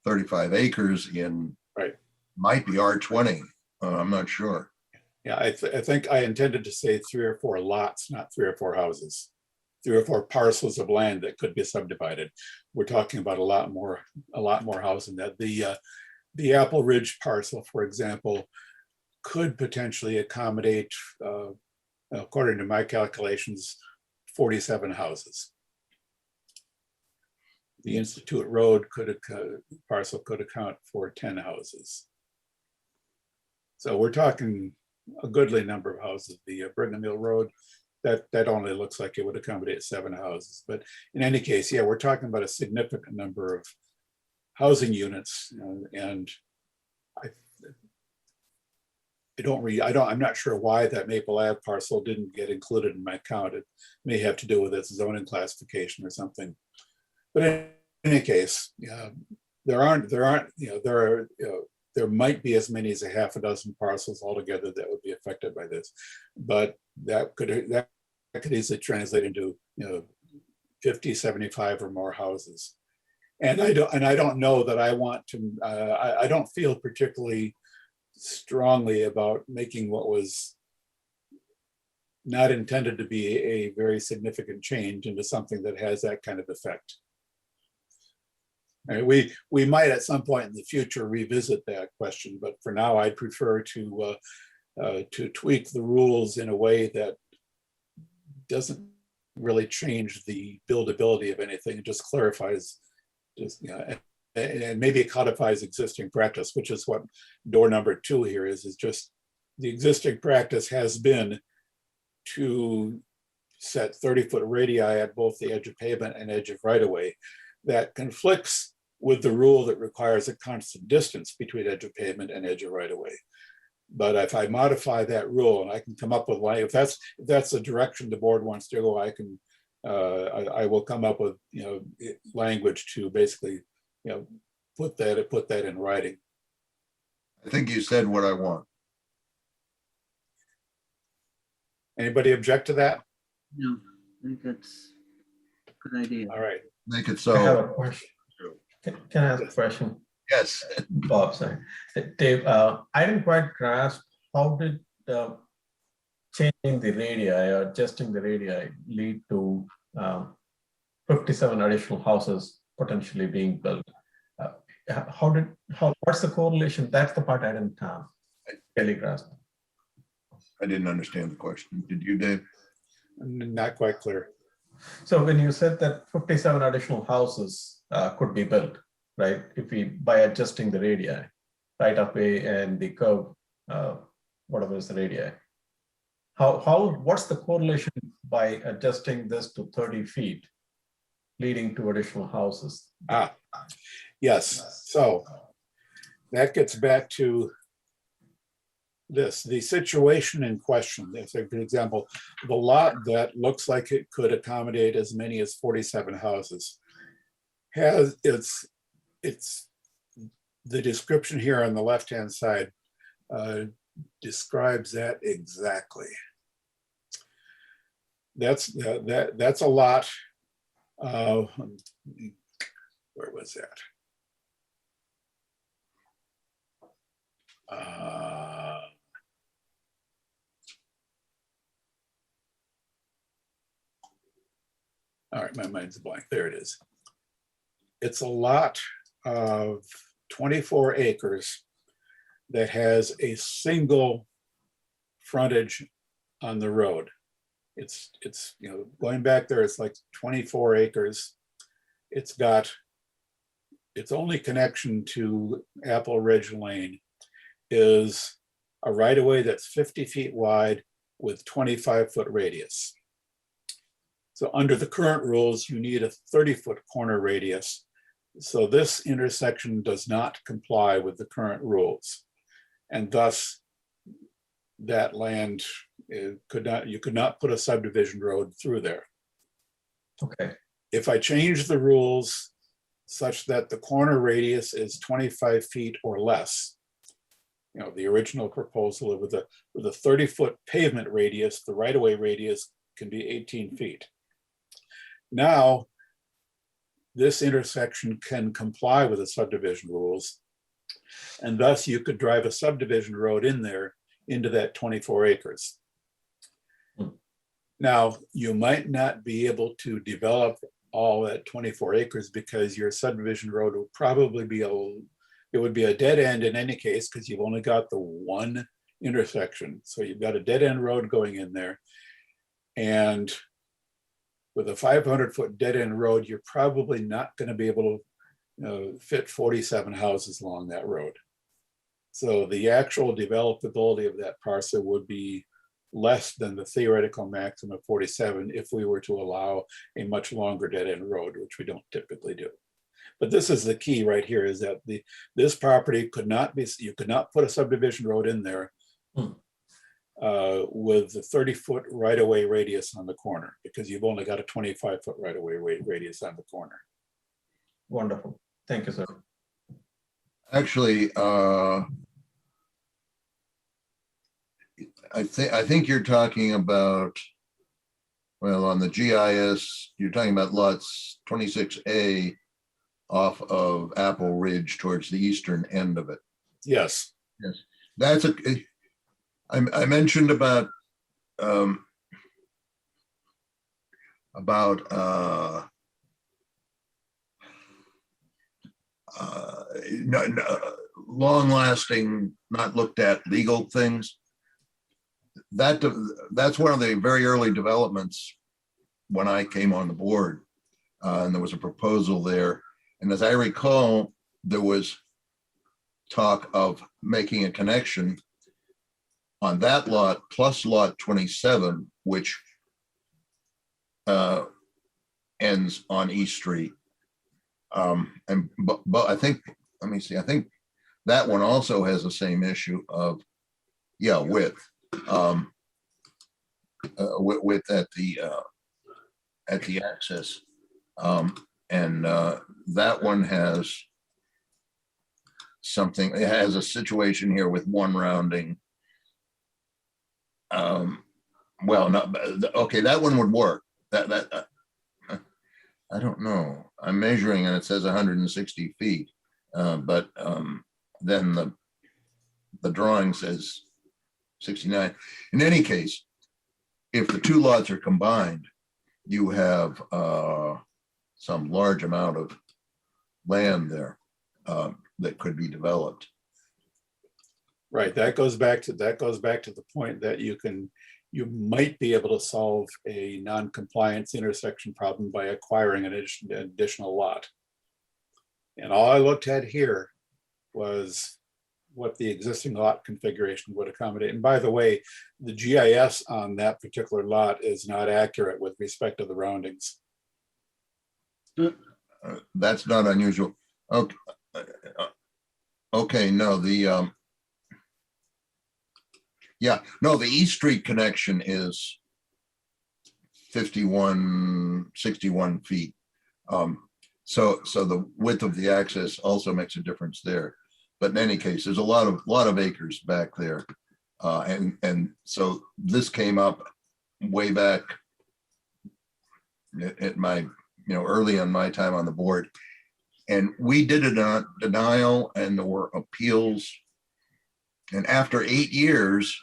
35 acres in, right, might be R20. I'm not sure. Yeah, I think I intended to say 3 or 4 lots, not 3 or 4 houses. 3 or 4 parcels of land that could be subdivided. We're talking about a lot more housing. That the Apple Ridge parcel, for example, could potentially accommodate, according to my calculations, 47 houses. The Institute Road parcel could account for 10 houses. So we're talking a goodly number of houses. The Brigham Hill Road, that only looks like it would accommodate 7 houses. But in any case, yeah, we're talking about a significant number of housing units, and I'm not sure why that Maple Ave parcel didn't get included in my count. It may have to do with its zoning classification or something. But in any case, there might be as many as a half a dozen parcels altogether that would be affected by this, but that could easily translate into 50, 75 or more houses. And I don't know that I want to. I don't feel particularly strongly about making what was not intended to be a very significant change into something that has that kind of effect. We might at some point in the future revisit that question, but for now I'd prefer to tweak the rules in a way that doesn't really change the buildability of anything. It just clarifies, and maybe it codifies existing practice, which is what door number 2 here is just the existing practice has been to set 30-foot radii at both the edge of pavement and edge of right-of-way. That conflicts with the rule that requires a constant distance between edge of pavement and edge of right-of-way. But if I modify that rule, and I can come up with, if that's the direction the board wants to go, I will come up with language to basically put that in writing. I think you said what I want. Anybody object to that? No, I think that's a good idea. All right. Make it I have so. a question. Can I ask a question? Yes. Bob, sorry. Dave, I didn't quite grasp how did changing the radii or adjusting the radii lead to 57 additional houses potentially being built? What's the correlation? That's the part I didn't really grasp. I didn't understand the question. Did you, Dave? Not quite clear. So when you said that 57 additional houses could be built, right? If we, by adjusting the radii, right of way and the curve, whatever is the radii. What's the correlation by adjusting this to 30 feet leading to additional houses. Yes, so that gets back to this, the situation in question. If, for example, the lot that looks like it could accommodate as many as 47 houses has it's the description here on the left-hand side describes that exactly. That's a lot. Where was that? All right, my mind's blank. There it is. It's a lot of 24 acres that has a single frontage on the road. It's you know, going back there, it's like 24 acres. It's got its only connection to Apple Ridge Lane is a right-of-way that's 50 feet wide with 25-foot radius. So under the current rules, you need a 30-foot corner radius. So this intersection does not comply with the current rules. And thus, that land you could not put a subdivision road through there. Okay. If I change the rules such that the corner radius is 25 feet or less, you know, the original proposal with a 30-foot pavement radius, the right-of-way radius can be 18 feet. Now, this intersection can comply with the subdivision rules, and thus you could drive a subdivision road in there into that 24 acres. Now, you might not be able to develop all that 24 acres because your subdivision road will probably be it would be a dead end in any case because you've only got the one intersection. So you've got a dead end road going in there. And with a 500-foot dead end road, you're probably not going to be able to fit 47 houses along that road. So the actual developability of that parcel would be less than the theoretical maximum of 47 if we were to allow a much longer dead end road, which we don't typically do. But this is the key right here, is that this property could not be, you could not put a subdivision road in there with the 30-foot right-of-way radius on the corner, because you've only got a 25-foot right-of-way radius on the corner. Wonderful. Thank you, sir. Actually, I think you're talking about, well, on the GIS, you're talking about lots 26A off of Apple Ridge towards the eastern end of it. Yes. Yes. That's I mentioned about long-lasting, not looked at legal things. That's one of the very early developments when I came on the board, and there was a proposal there. And as I recall, there was talk of making a connection on that lot plus lot 27, which ends on East Street. But I think, let me see, I think that one also has the same issue of, yeah, width. Width at the access. And that one has something, it has a situation here with one rounding. Well, not, okay, that one would work. That I don't know. I'm measuring and it says 160 feet, but then the drawing says 69. In any case, if the two lots are combined, you have some large amount of land there that could be developed. Right. That goes back to the point that you might be able to solve a non-compliance intersection problem by acquiring an additional lot. And all I looked at here was what the existing lot configuration would accommodate. And by the way, the GIS on that particular lot is not accurate with respect to the roundings. That's not unusual. Okay. Okay, no, the yeah, no, the East Street connection is 61 feet. So the width of the access also makes a difference there. But in any case, there's a lot of acres back there. And so this came up way back at my, early on my time on the board. And we did a denial and there were appeals. And after 8 years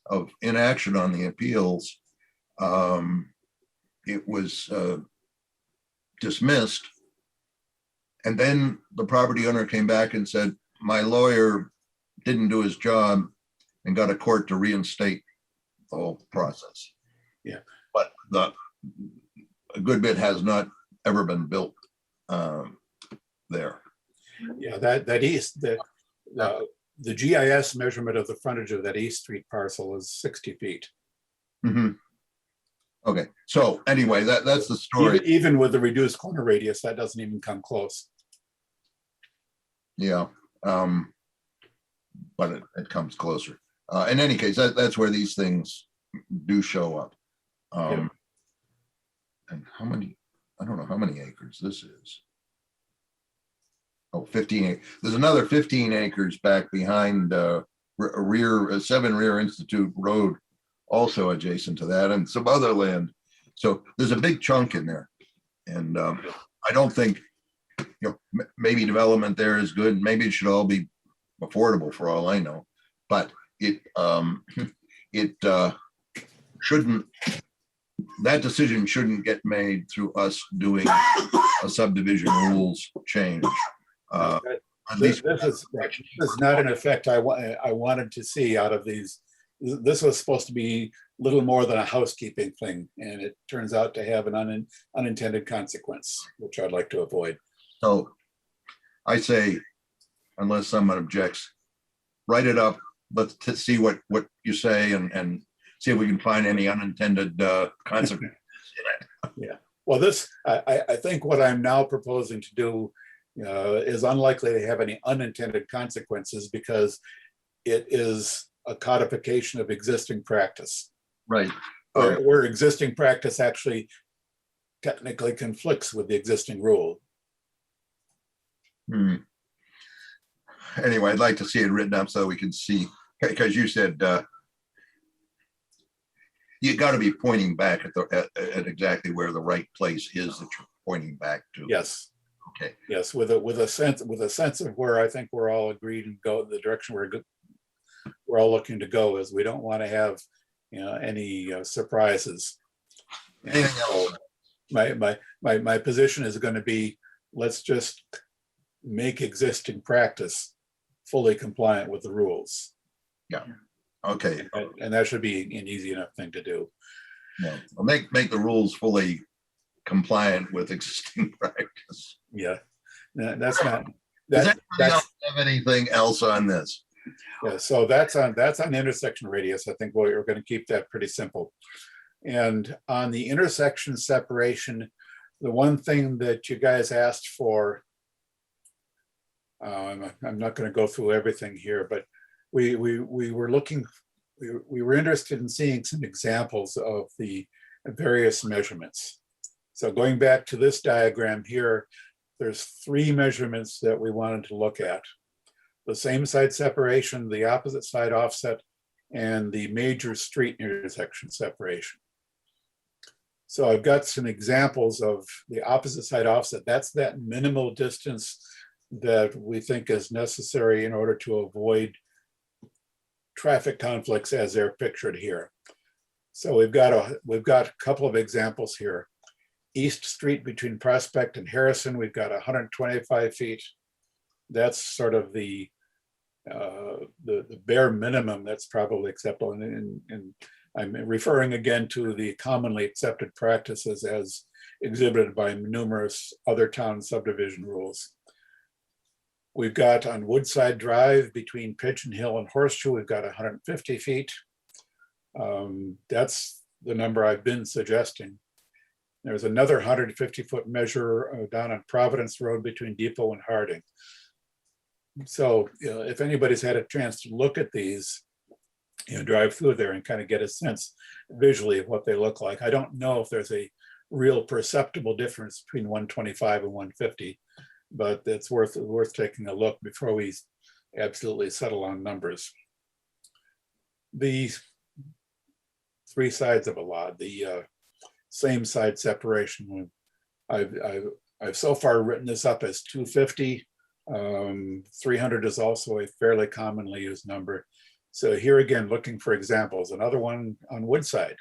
of inaction on the appeals, it was dismissed. And then the property owner came back and said, my lawyer didn't do his job and got a court to reinstate the whole process. Yeah. But a good bit has not ever been built there. Yeah, that east, the GIS measurement of the frontage of that East Street parcel is 60 feet. Mm-hmm. Okay, so anyway, that's the story. Even with the reduced corner radius, that doesn't even come close. Yeah, but it comes closer. In any case, that's where these things do show up. Yeah. And how many, I don't know how many acres this is. Oh, 15. There's another 15 acres back behind 7 Rear Institute Road, also adjacent to that, and some other land. So there's a big chunk in there. And I don't think, maybe development there is good. Maybe it should all be affordable for all I know, but it shouldn't, that decision shouldn't get made through us doing a subdivision rules change. This is not an effect I wanted to see out of these. This was supposed to be little more than a housekeeping thing, and it turns out to have an unintended consequence, which I'd like to avoid. So I say, unless someone objects, write it up. Let's see what you say and see if we can find any unintended consequences in it. Yeah. Well, I think what I'm now proposing to do is unlikely to have any unintended consequences because it is a codification of existing practice. Right. Where existing practice actually technically conflicts with the existing rule. Anyway, I'd like to see it written up so we can see, because you said you got to be pointing back at exactly where the right place is that you're pointing back to. Yes. Okay. Yes, with a sense of where I think we're all agreed and go the direction we're all looking to go is we don't want to have any surprises. Anything else? My position is going to be, let's just make existing practice fully compliant with the rules. Yeah. Okay. And that should be an easy enough thing to do. Yeah. Well, make the rules fully compliant with existing practice. Yeah. That's not. Does anybody else have anything else on this? Yeah, so that's on intersection radius. I think we're going to keep that pretty simple. And on the intersection separation, the one thing that you guys asked for, I'm not going to go through everything here, but we were interested in seeing some examples of the various measurements. So going back to this diagram here, there's 3 measurements that we wanted to look at. The same side separation, the opposite side offset, and the major street intersection separation. So I've got some examples of the opposite side offset. That's that minimal distance that we think is necessary in order to avoid traffic conflicts as they're pictured here. So we've got a couple of examples here. East Street between Prospect and Harrison, we've got 125 feet. That's sort of the bare minimum that's probably acceptable. And I'm referring again to the commonly accepted practices as exhibited by numerous other town subdivision rules. We've got on Woodside Drive between Pigeon Hill and Horseshoe, we've got 150 feet. That's the number I've been suggesting. There's another 150-foot measure down on Providence Road between Depot and Harding. So if anybody's had a chance to look at these, drive through there and kind of get a sense visually of what they look like. I don't know if there's a real perceptible difference between 125 and 150, but it's worth taking a look before we absolutely settle on numbers. The three sides of a lot, the same side separation. I've so far written this up as 250. 300 is also a fairly commonly used number. So here again, looking for examples. Another one on Woodside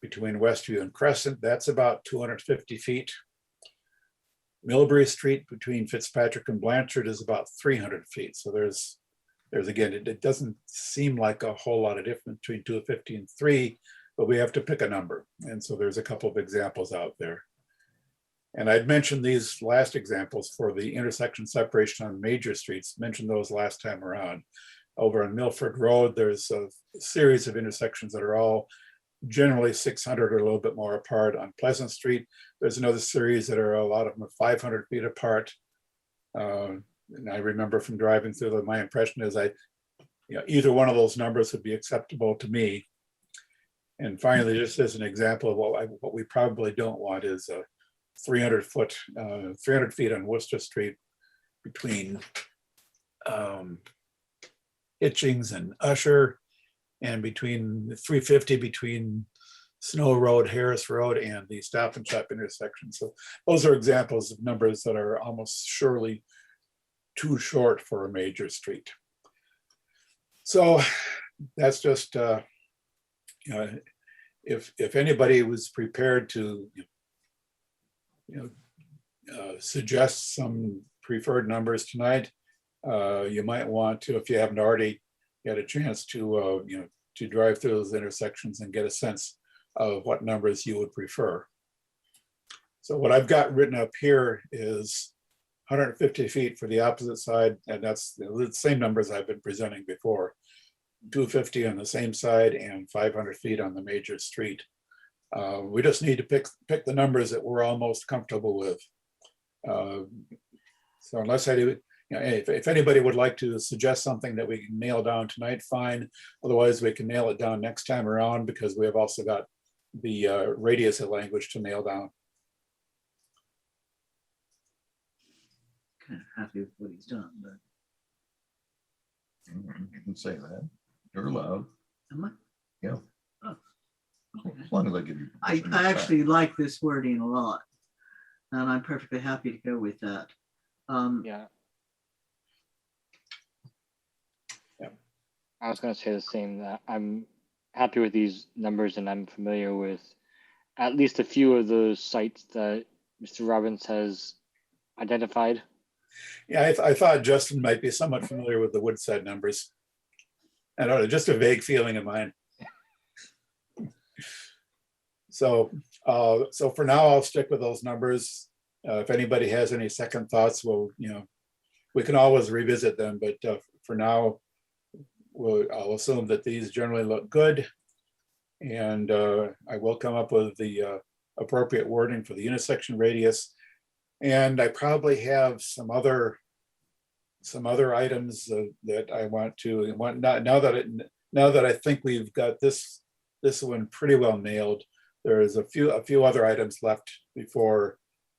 between Westview and Crescent, that's about 250 feet. Millbury Street between Fitzpatrick and Blanchard is about 300 feet. So there's again, it doesn't seem like a whole lot of difference between 250 and 3, but we have to pick a number. And so there's a couple of examples out there. And I'd mentioned these last examples for the intersection separation on major streets, mentioned those last time around. Over on Milford Road, there's a series of intersections that are all generally 600 or a little bit more apart. On Pleasant Street, there's another series that are, a lot of them are 500 feet apart. And I remember from driving through them, my impression is either one of those numbers would be acceptable to me. And finally, just as an example of what we probably don't want is a 300 feet on Worcester Street between Hitchings and Usher, and between 350 between Snow Road, Harris Road, and the Stop and Shop intersection. So those are examples of numbers that are almost surely too short for a major street. So that's just, if anybody was prepared to suggest some preferred numbers tonight, you might want to, if you haven't already had a chance to, to drive through those intersections and get a sense of what numbers you would prefer. So what I've got written up here is 150 feet for the opposite side, and that's the same numbers I've been presenting before. 250 on the same side and 500 feet on the major street. We just need to pick the numbers that we're all most comfortable with. So unless I do, if anybody would like to suggest something that we can nail down tonight, fine. Otherwise, we can nail it down next time around, because we have also got the radius of language to nail down. Kind of happy with what he's done, but You can say that. You're allowed. am I? Yeah. Oh, okay. As long as I give you. I permission to say. actually like this wording a lot, and I'm perfectly happy to go with that. Yeah. Yeah. I was going to say the same, that I'm happy with these numbers, and I'm familiar with at least a few of those sites that Mr. Robbins has identified. Yeah, I thought Justin might be somewhat familiar with the Woodside numbers. I don't know, just a vague feeling of mine. So, so for now, I'll stick with those numbers. If anybody has any second thoughts, well, we can always revisit them, but for now, I'll assume that these generally look good. And I will come up with the appropriate wording for the intersection radius. And I probably have some other items that I want to now that I think we've got this one pretty well nailed. There's a few other items left before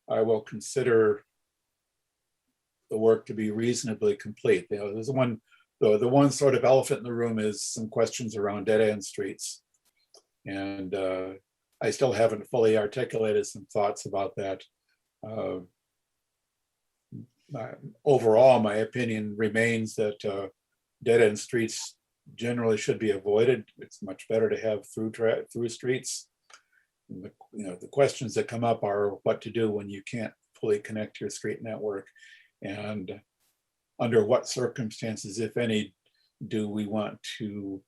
I will consider the work to be reasonably complete. There's one, the one sort of elephant in the room is some questions around dead end streets, and I still haven't fully articulated some thoughts about that. Overall, my opinion remains that dead end streets generally should be avoided. It's much better to have through streets. And the questions that come up are what to do when you can't fully connect your street network, and under what circumstances, if any, do we want to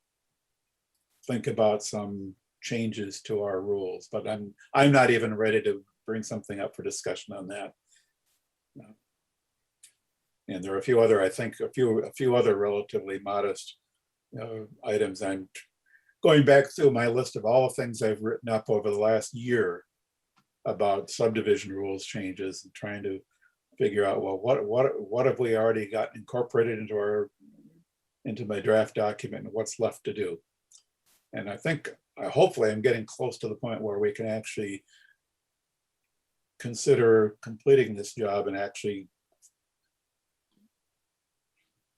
think about some changes to our rules. But I'm not even ready to bring something up for discussion on that. And there are a few other, I think, a few other relatively modest items. I'm going back through my list of all the things I've written up over the last year. about subdivision rules changes and trying to figure out, well, what have we already got incorporated into my draft document and what's left to do. And I think, hopefully I'm getting close to the point where we can actually consider completing this job and actually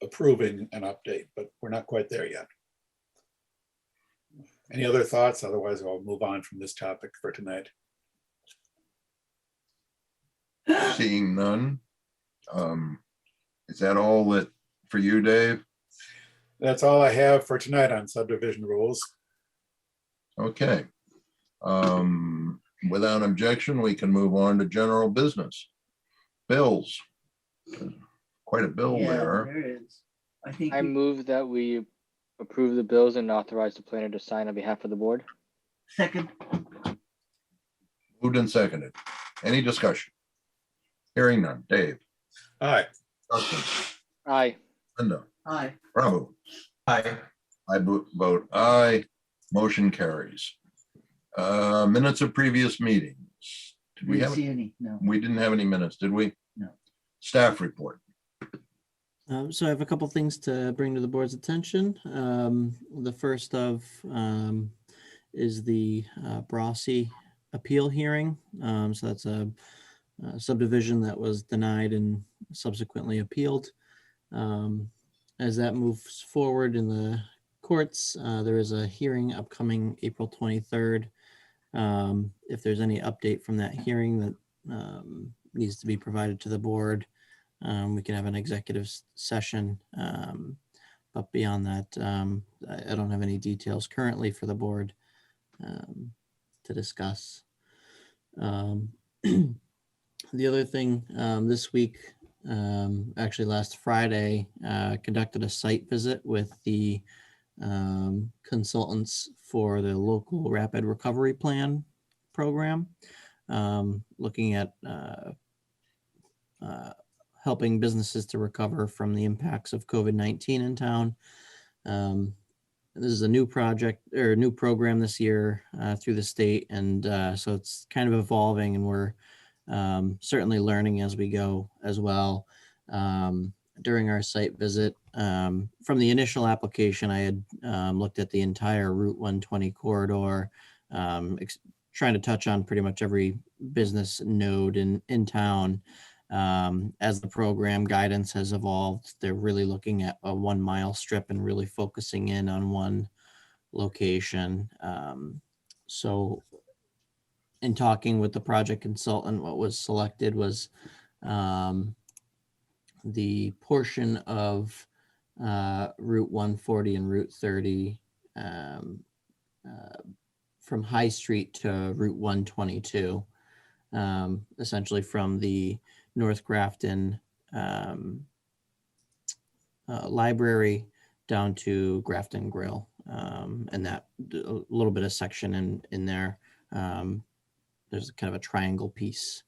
approving an update, but we're not quite there yet. Any other thoughts? Otherwise, I'll move on from this topic for tonight. Seeing none. Is that all that for you, Dave? That's all I have for tonight on subdivision rules. Okay. Without objection, we can move on to general business. Bills. Quite a bill Yeah, there. there is. I think, I move that we approve the bills and authorize the planner to sign on behalf of the board. second, Moved and seconded. Any discussion? Hearing none. Dave, Aye. Justin, Aye. Linda, aye. Prabhu. Aye. I vote aye. Motion carries. Minutes of previous meetings. Did we Didn't have, see any, no. we didn't have any minutes, did we? No. Staff report. So I have a couple things to bring to the board's attention. The first of is the Brossie appeal hearing. So that's a subdivision that was denied and subsequently appealed. As that moves forward in the courts, there is a hearing upcoming April 23rd. If there's any update from that hearing that needs to be provided to the board, we can have an executive session. But beyond that, I don't have any details currently for the board to discuss. The other thing, this week, actually last Friday, conducted a site visit with the consultants for the local rapid recovery plan program, looking at helping businesses to recover from the impacts of COVID-19 in town. This is a new project or new program this year through the state. And so it's kind of evolving, and we're certainly learning as we go as well. During our site visit, from the initial application, I had looked at the entire Route 120 corridor, trying to touch on pretty much every business node in town. As the program guidance has evolved, they're really looking at a 1 mile strip and really focusing in on one location. So in talking with the project consultant, what was selected was the portion of Route 140 and Route 30 from High Street to Route 122, essentially from the North Grafton library down to Grafton Grill, and that a little bit of section in there. There's kind of a triangle piece,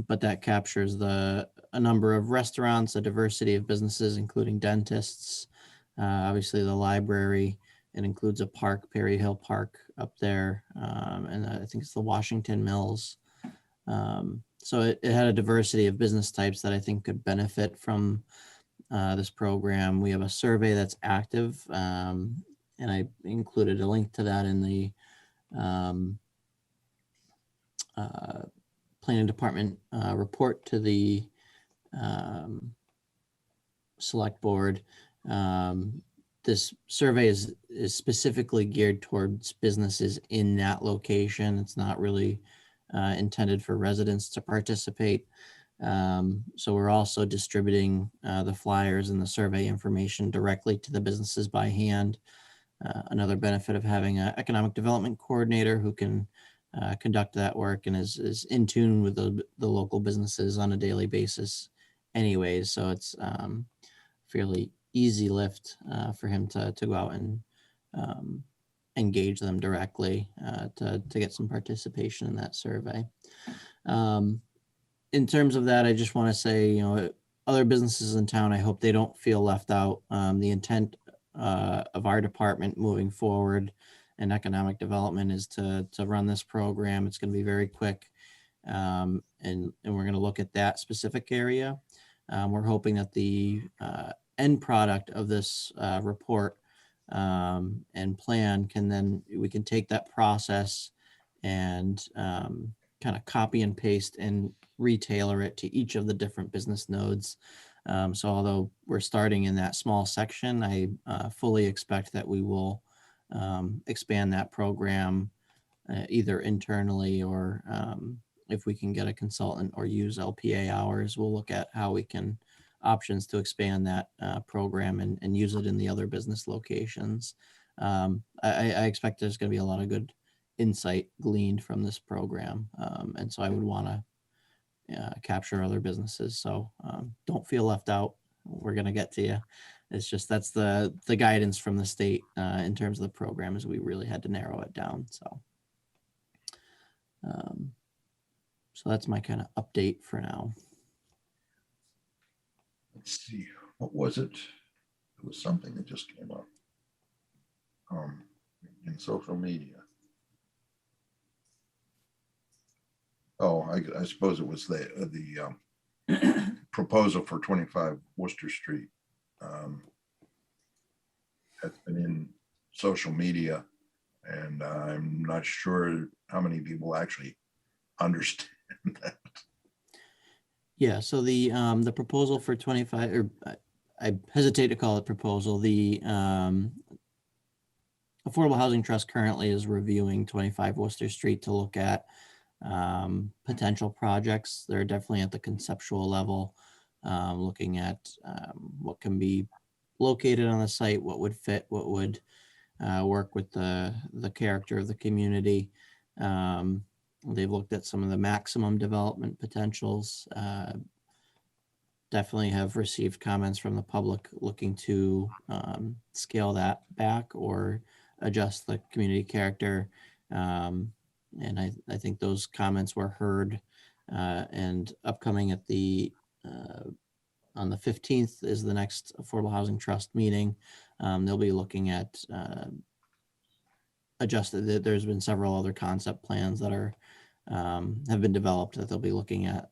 but that captures a number of restaurants, a diversity of businesses, including dentists, obviously the library. It includes a park, Perry Hill Park up there, and I think it's the Washington Mills. So it had a diversity of business types that I think could benefit from this program. We have a survey that's active, and I included a link to that in the planning department report to the select board. This survey is specifically geared towards businesses in that location. It's not really intended for residents to participate. So we're also distributing the flyers and the survey information directly to the businesses by hand. Another benefit of having an economic development coordinator who can conduct that work and is in tune with the local businesses on a daily basis anyways. So it's fairly easy lift for him to go out and engage them directly to get some participation in that survey. In terms of that, I just want to say, other businesses in town, I hope they don't feel left out. The intent of our department moving forward and economic development is to run this program. It's going to be very quick. And we're going to look at that specific area. We're hoping that the end product of this report and plan we can take that process and kind of copy and paste and retailer it to each of the different business nodes. So although we're starting in that small section, I fully expect that we will expand that program either internally or if we can get a consultant or use LPA hours, we'll look at how we can options to expand that program and use it in the other business locations. I expect there's going to be a lot of good insight gleaned from this program. And so I would want to capture other businesses. So don't feel left out. We're going to get to you. It's just that's the guidance from the state in terms of the program is we really had to narrow it down. So that's my kind of update for now. Let's see, what was it? It was something that just came up in social media. Oh, I suppose it was the proposal for 25 Worcester Street. That's been in social media, and I'm not sure how many people actually understand that. Yeah, so the proposal for 25, or I hesitate to call it proposal, the Affordable Housing Trust currently is reviewing 25 Worcester Street to look at potential projects. They're definitely at the conceptual level, looking at what can be located on the site, what would fit, what would work with the character of the community. They've looked at some of the maximum development potentials. Definitely have received comments from the public looking to scale that back or adjust the community character. And I think those comments were heard and upcoming at on the 15th is the next Affordable Housing Trust meeting. They'll be looking at adjusted. There's been several other concept plans that are have been developed that they'll be looking at,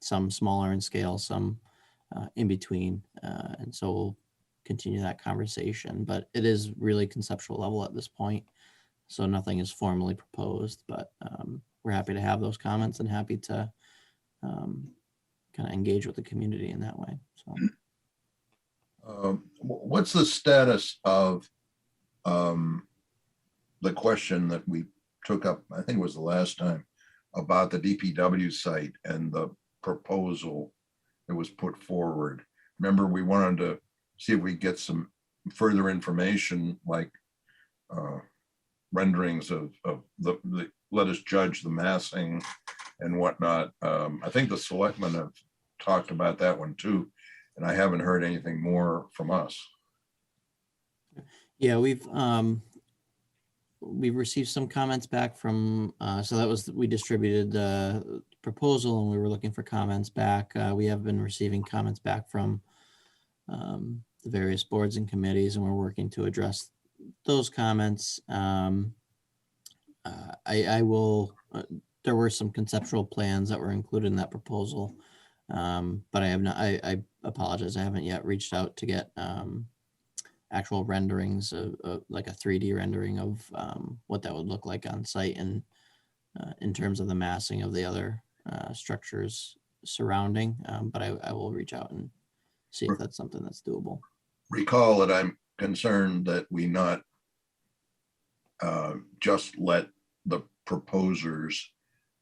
some smaller in scale, some in between. And so we'll continue that conversation, but it is really conceptual level at this point. So nothing is formally proposed, but we're happy to have those comments and happy to kind of engage with the community in that way. So what's the status of the question that we took up, I think it was the last time, about the DPW site and the proposal that was put forward? Remember, we wanted to see if we get some further information, like renderings of the let us judge the massing and whatnot. I think the selectmen have talked about that one too, and I haven't heard anything more from us. yeah, we've received some comments back from, so that was, we distributed the proposal and we were looking for comments back. We have been receiving comments back from the various boards and committees, and we're working to address those comments. I will, there were some conceptual plans that were included in that proposal, but I have not, I apologize, I haven't yet reached out to get actual renderings of like a 3D rendering of what that would look like on site, and in terms of the massing of the other structures surrounding, but I will reach out and see if that's something that's doable. Recall that I'm concerned that we not just let the proposers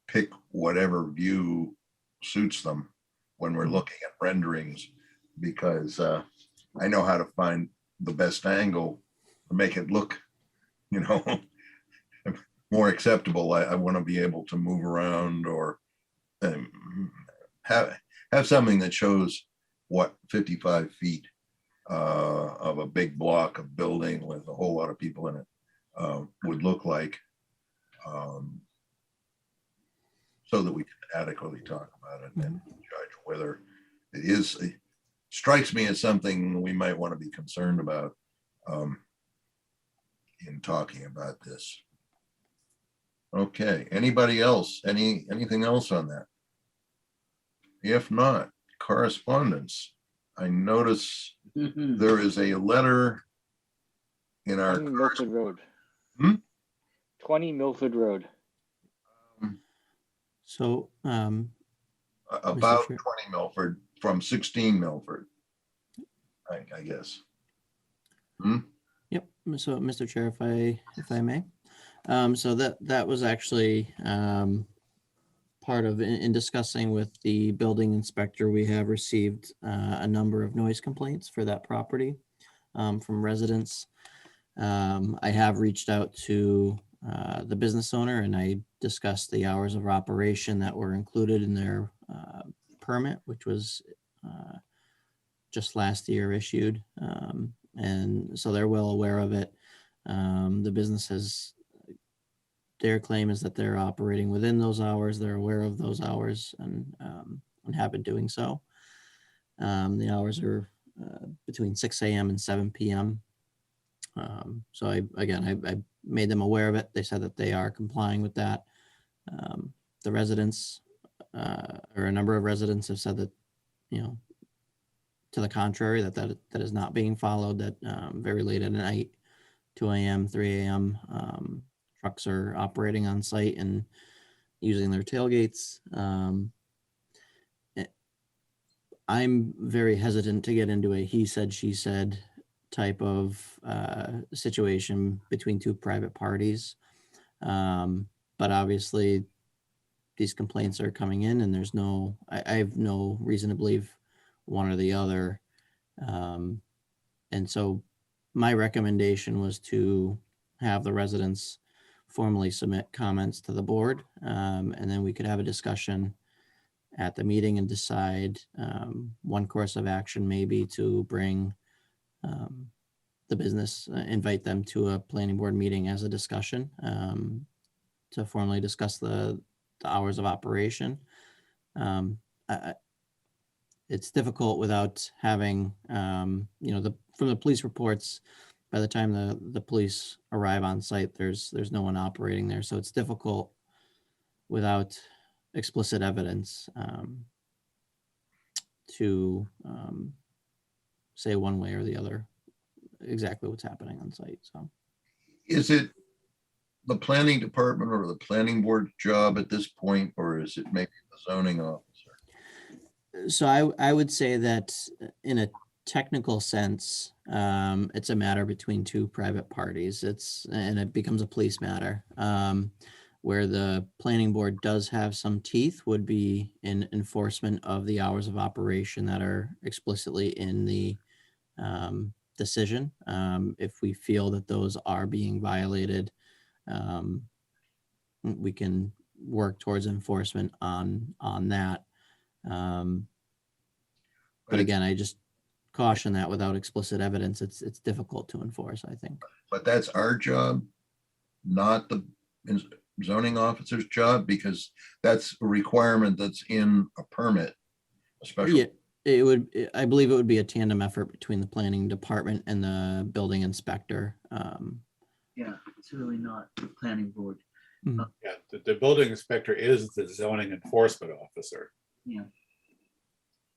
pick whatever view suits them when we're looking at renderings, because I know how to find the best angle to make it look, you know, more acceptable. I want to be able to move around or have something that shows what 55 feet of a big block of building with a whole lot of people in it would look like, so that we can adequately talk about it and judge whether it is. It strikes me as something we might want to be concerned about in talking about this. Okay, anybody else? Anything else on that? If not, correspondence. I notice there is a letter in our 20 Milford Road. Hmm? 20 Milford Road. So, about Chair. 20 Milford from 16 Milford, I guess. Yep. So, Mr. Chair, if I may, so that was actually part of in discussing with the building inspector. We have received a number of noise complaints for that property from residents. I have reached out to the business owner, and I discussed the hours of operation that were included in their permit, which was just last year issued. And so they're well aware of it. The business has, their claim is that they're operating within those hours. They're aware of those hours and have been doing so. The hours are between 6 a.m. and 7 p.m. So I made them aware of it. They said that they are complying with that. The residents, or a number of residents, have said that, to the contrary, that is not being followed, that very late at night, 2 a.m., 3 a.m., trucks are operating on site and using their tailgates. I'm very hesitant to get into a he said, she said type of situation between two private parties. But obviously these complaints are coming in, and there's I have no reason to believe one or the other. And so my recommendation was to have the residents formally submit comments to the board, and then we could have a discussion at the meeting and decide one course of action, maybe to bring the business, invite them to a planning board meeting as a discussion to formally discuss the hours of operation. It's difficult without having, from the police reports, by the time the police arrive on site, there's no one operating there. So it's difficult without explicit evidence to say one way or the other exactly what's happening on site. So Is it the planning department or the planning board's job at this point, or is it maybe the zoning officer? So I would say that in a technical sense, it's a matter between two private parties. And it becomes a police matter. Where the planning board does have some teeth would be in enforcement of the hours of operation that are explicitly in the decision. If we feel that those are being violated, we can work towards enforcement on that. But again, I just caution that without explicit evidence, it's difficult to enforce, I think. But that's our job, not the zoning officer's job, because that's a requirement that's in a permit, especially. Yeah, I believe it would be a tandem effort between the planning department and the building inspector. Yeah, it's really not the planning board. Yeah, the building inspector is the zoning enforcement officer. Yeah.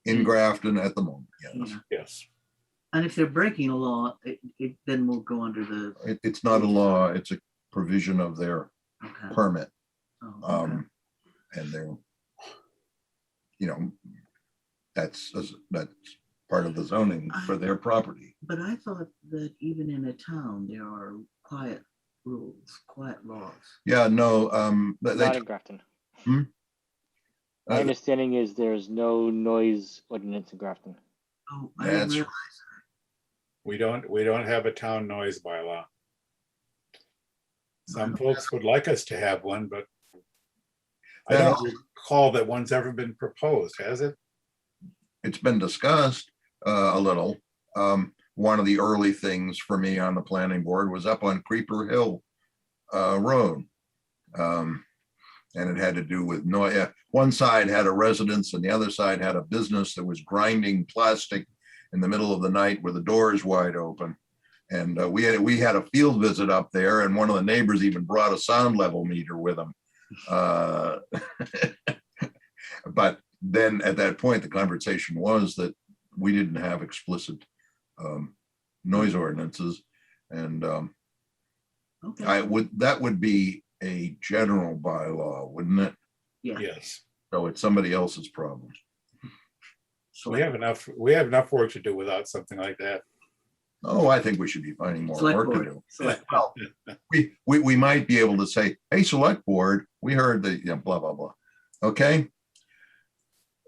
In Grafton at the moment, yes. Yeah. Yes. And if they're breaking a law, it then will go under the. It's not a law, it's a provision of their Okay. permit. Oh, okay. And they're, that's part of the zoning for their property. But I thought that even in a town, there are quiet rules, quiet laws. Yeah, no, Not in Grafton. Hmm? My understanding is there's no noise ordinance in Grafton. Oh, I didn't That's realize. We don't have a town noise bylaw. Some folks would like us to have one, but I don't recall that one's ever been proposed, has it? It's been discussed a little. One of the early things for me on the planning board was up on Creeper Hill Road. And it had to do with noise. One side had a residence and the other side had a business that was grinding plastic in the middle of the night where the door is wide open. And we had a field visit up there, and one of the neighbors even brought a sound level meter with him. But then at that point, the conversation was that we didn't have explicit noise ordinances. And Okay. that would be a general bylaw, wouldn't it? Yeah. Yes. So it's somebody else's problem. We have enough work to do without something like that. Oh, I think we should be finding more Select work to board. do. Select. Well, we might be able to say, hey, select board, we heard the, blah, blah, blah. Okay.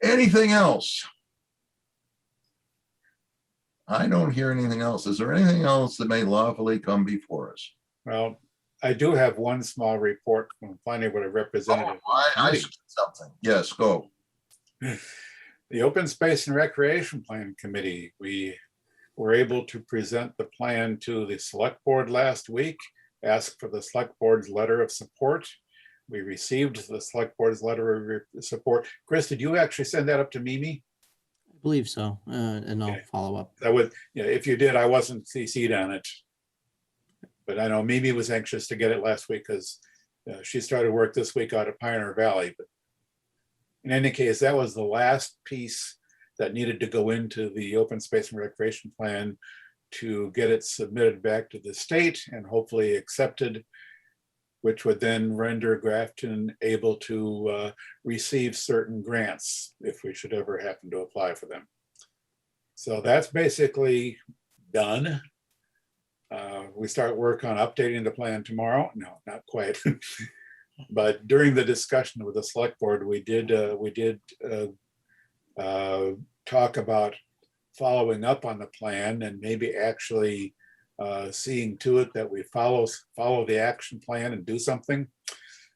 Anything else? I don't hear anything else. Is there anything else that may lawfully come before us? Well, I do have one small report from planning board representative. I see something. Yes, go. The Open Space and Recreation Plan Committee, we were able to present the plan to the select board last week, ask for the select board's letter of support. We received the select board's letter of support. Chris, did you actually send that up to Mimi? I believe so, and I'll Okay. follow up. That would, if you did, I wasn't CC'd on it. But I know Mimi was anxious to get it last week because she started work this week out of Pioneer Valley. But in any case, that was the last piece that needed to go into the open space and recreation plan to get it submitted back to the state and hopefully accepted, which would then render Grafton able to receive certain grants if we should ever happen to apply for them. So that's basically done. We start work on updating the plan tomorrow. No, not quite. But during the discussion with the select board, we did talk about following up on the plan and maybe actually seeing to it that we follow the action plan and do something.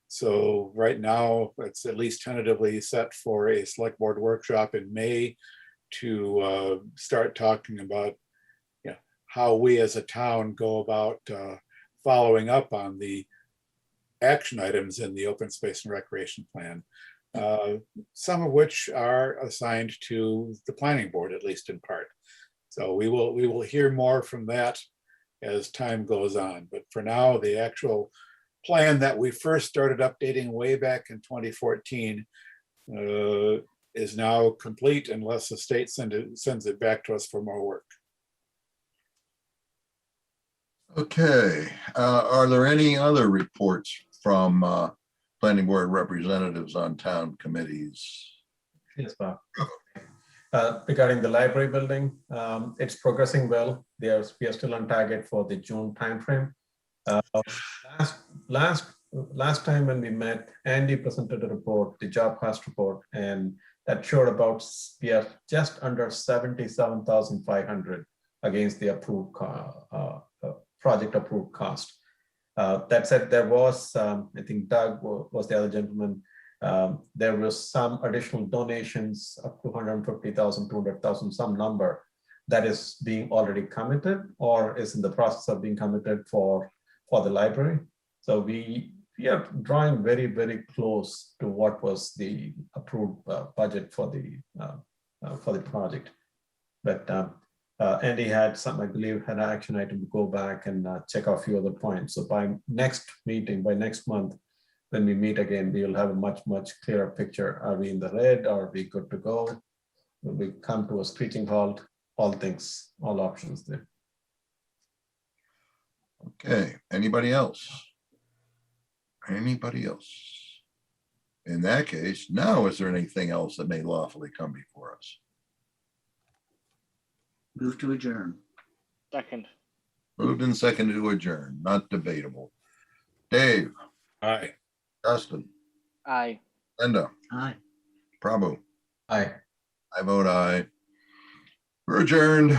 So right now, it's at least tentatively set for a select board workshop in May to start talking about how we as a town go about following up on the action items in the open space and recreation plan, some of which are assigned to the planning board, at least in part. So we will hear more from that as time goes on. But for now, the actual plan that we first started updating way back in 2014 is now complete unless the state sends it back to us for more work. Okay, are there any other reports from planning board representatives on town committees? Yes, Bob. Regarding the library building, it's progressing well. We are still on target for the June timeframe. Last time when we met, Andy presented a report, the job cost report, and that showed about we are just under 77,500 against the approved project approved cost. That said, there was, I think Doug was the other gentleman, there was some additional donations up to 150,000, 200,000, some number that is being already committed or is in the process of being committed for the library. So we are drawing very, very close to what was the approved budget for the project. But Andy had some, I believe, had an action item to go back and check a few other points. So by next meeting, by next month, when we meet again, we will have a much clearer picture. Are we in the red? Are we good to go? Will we come to a screeching halt? All things, all options there. Okay, anybody else? Anybody else? In that case, now is there anything else that may lawfully come before us? Move to adjourn. Second. Moved and seconded to adjourn, not debatable. Dave, Aye. Justin, Aye. Linda, Aye. Prabhu, Aye. I vote aye. We're adjourned.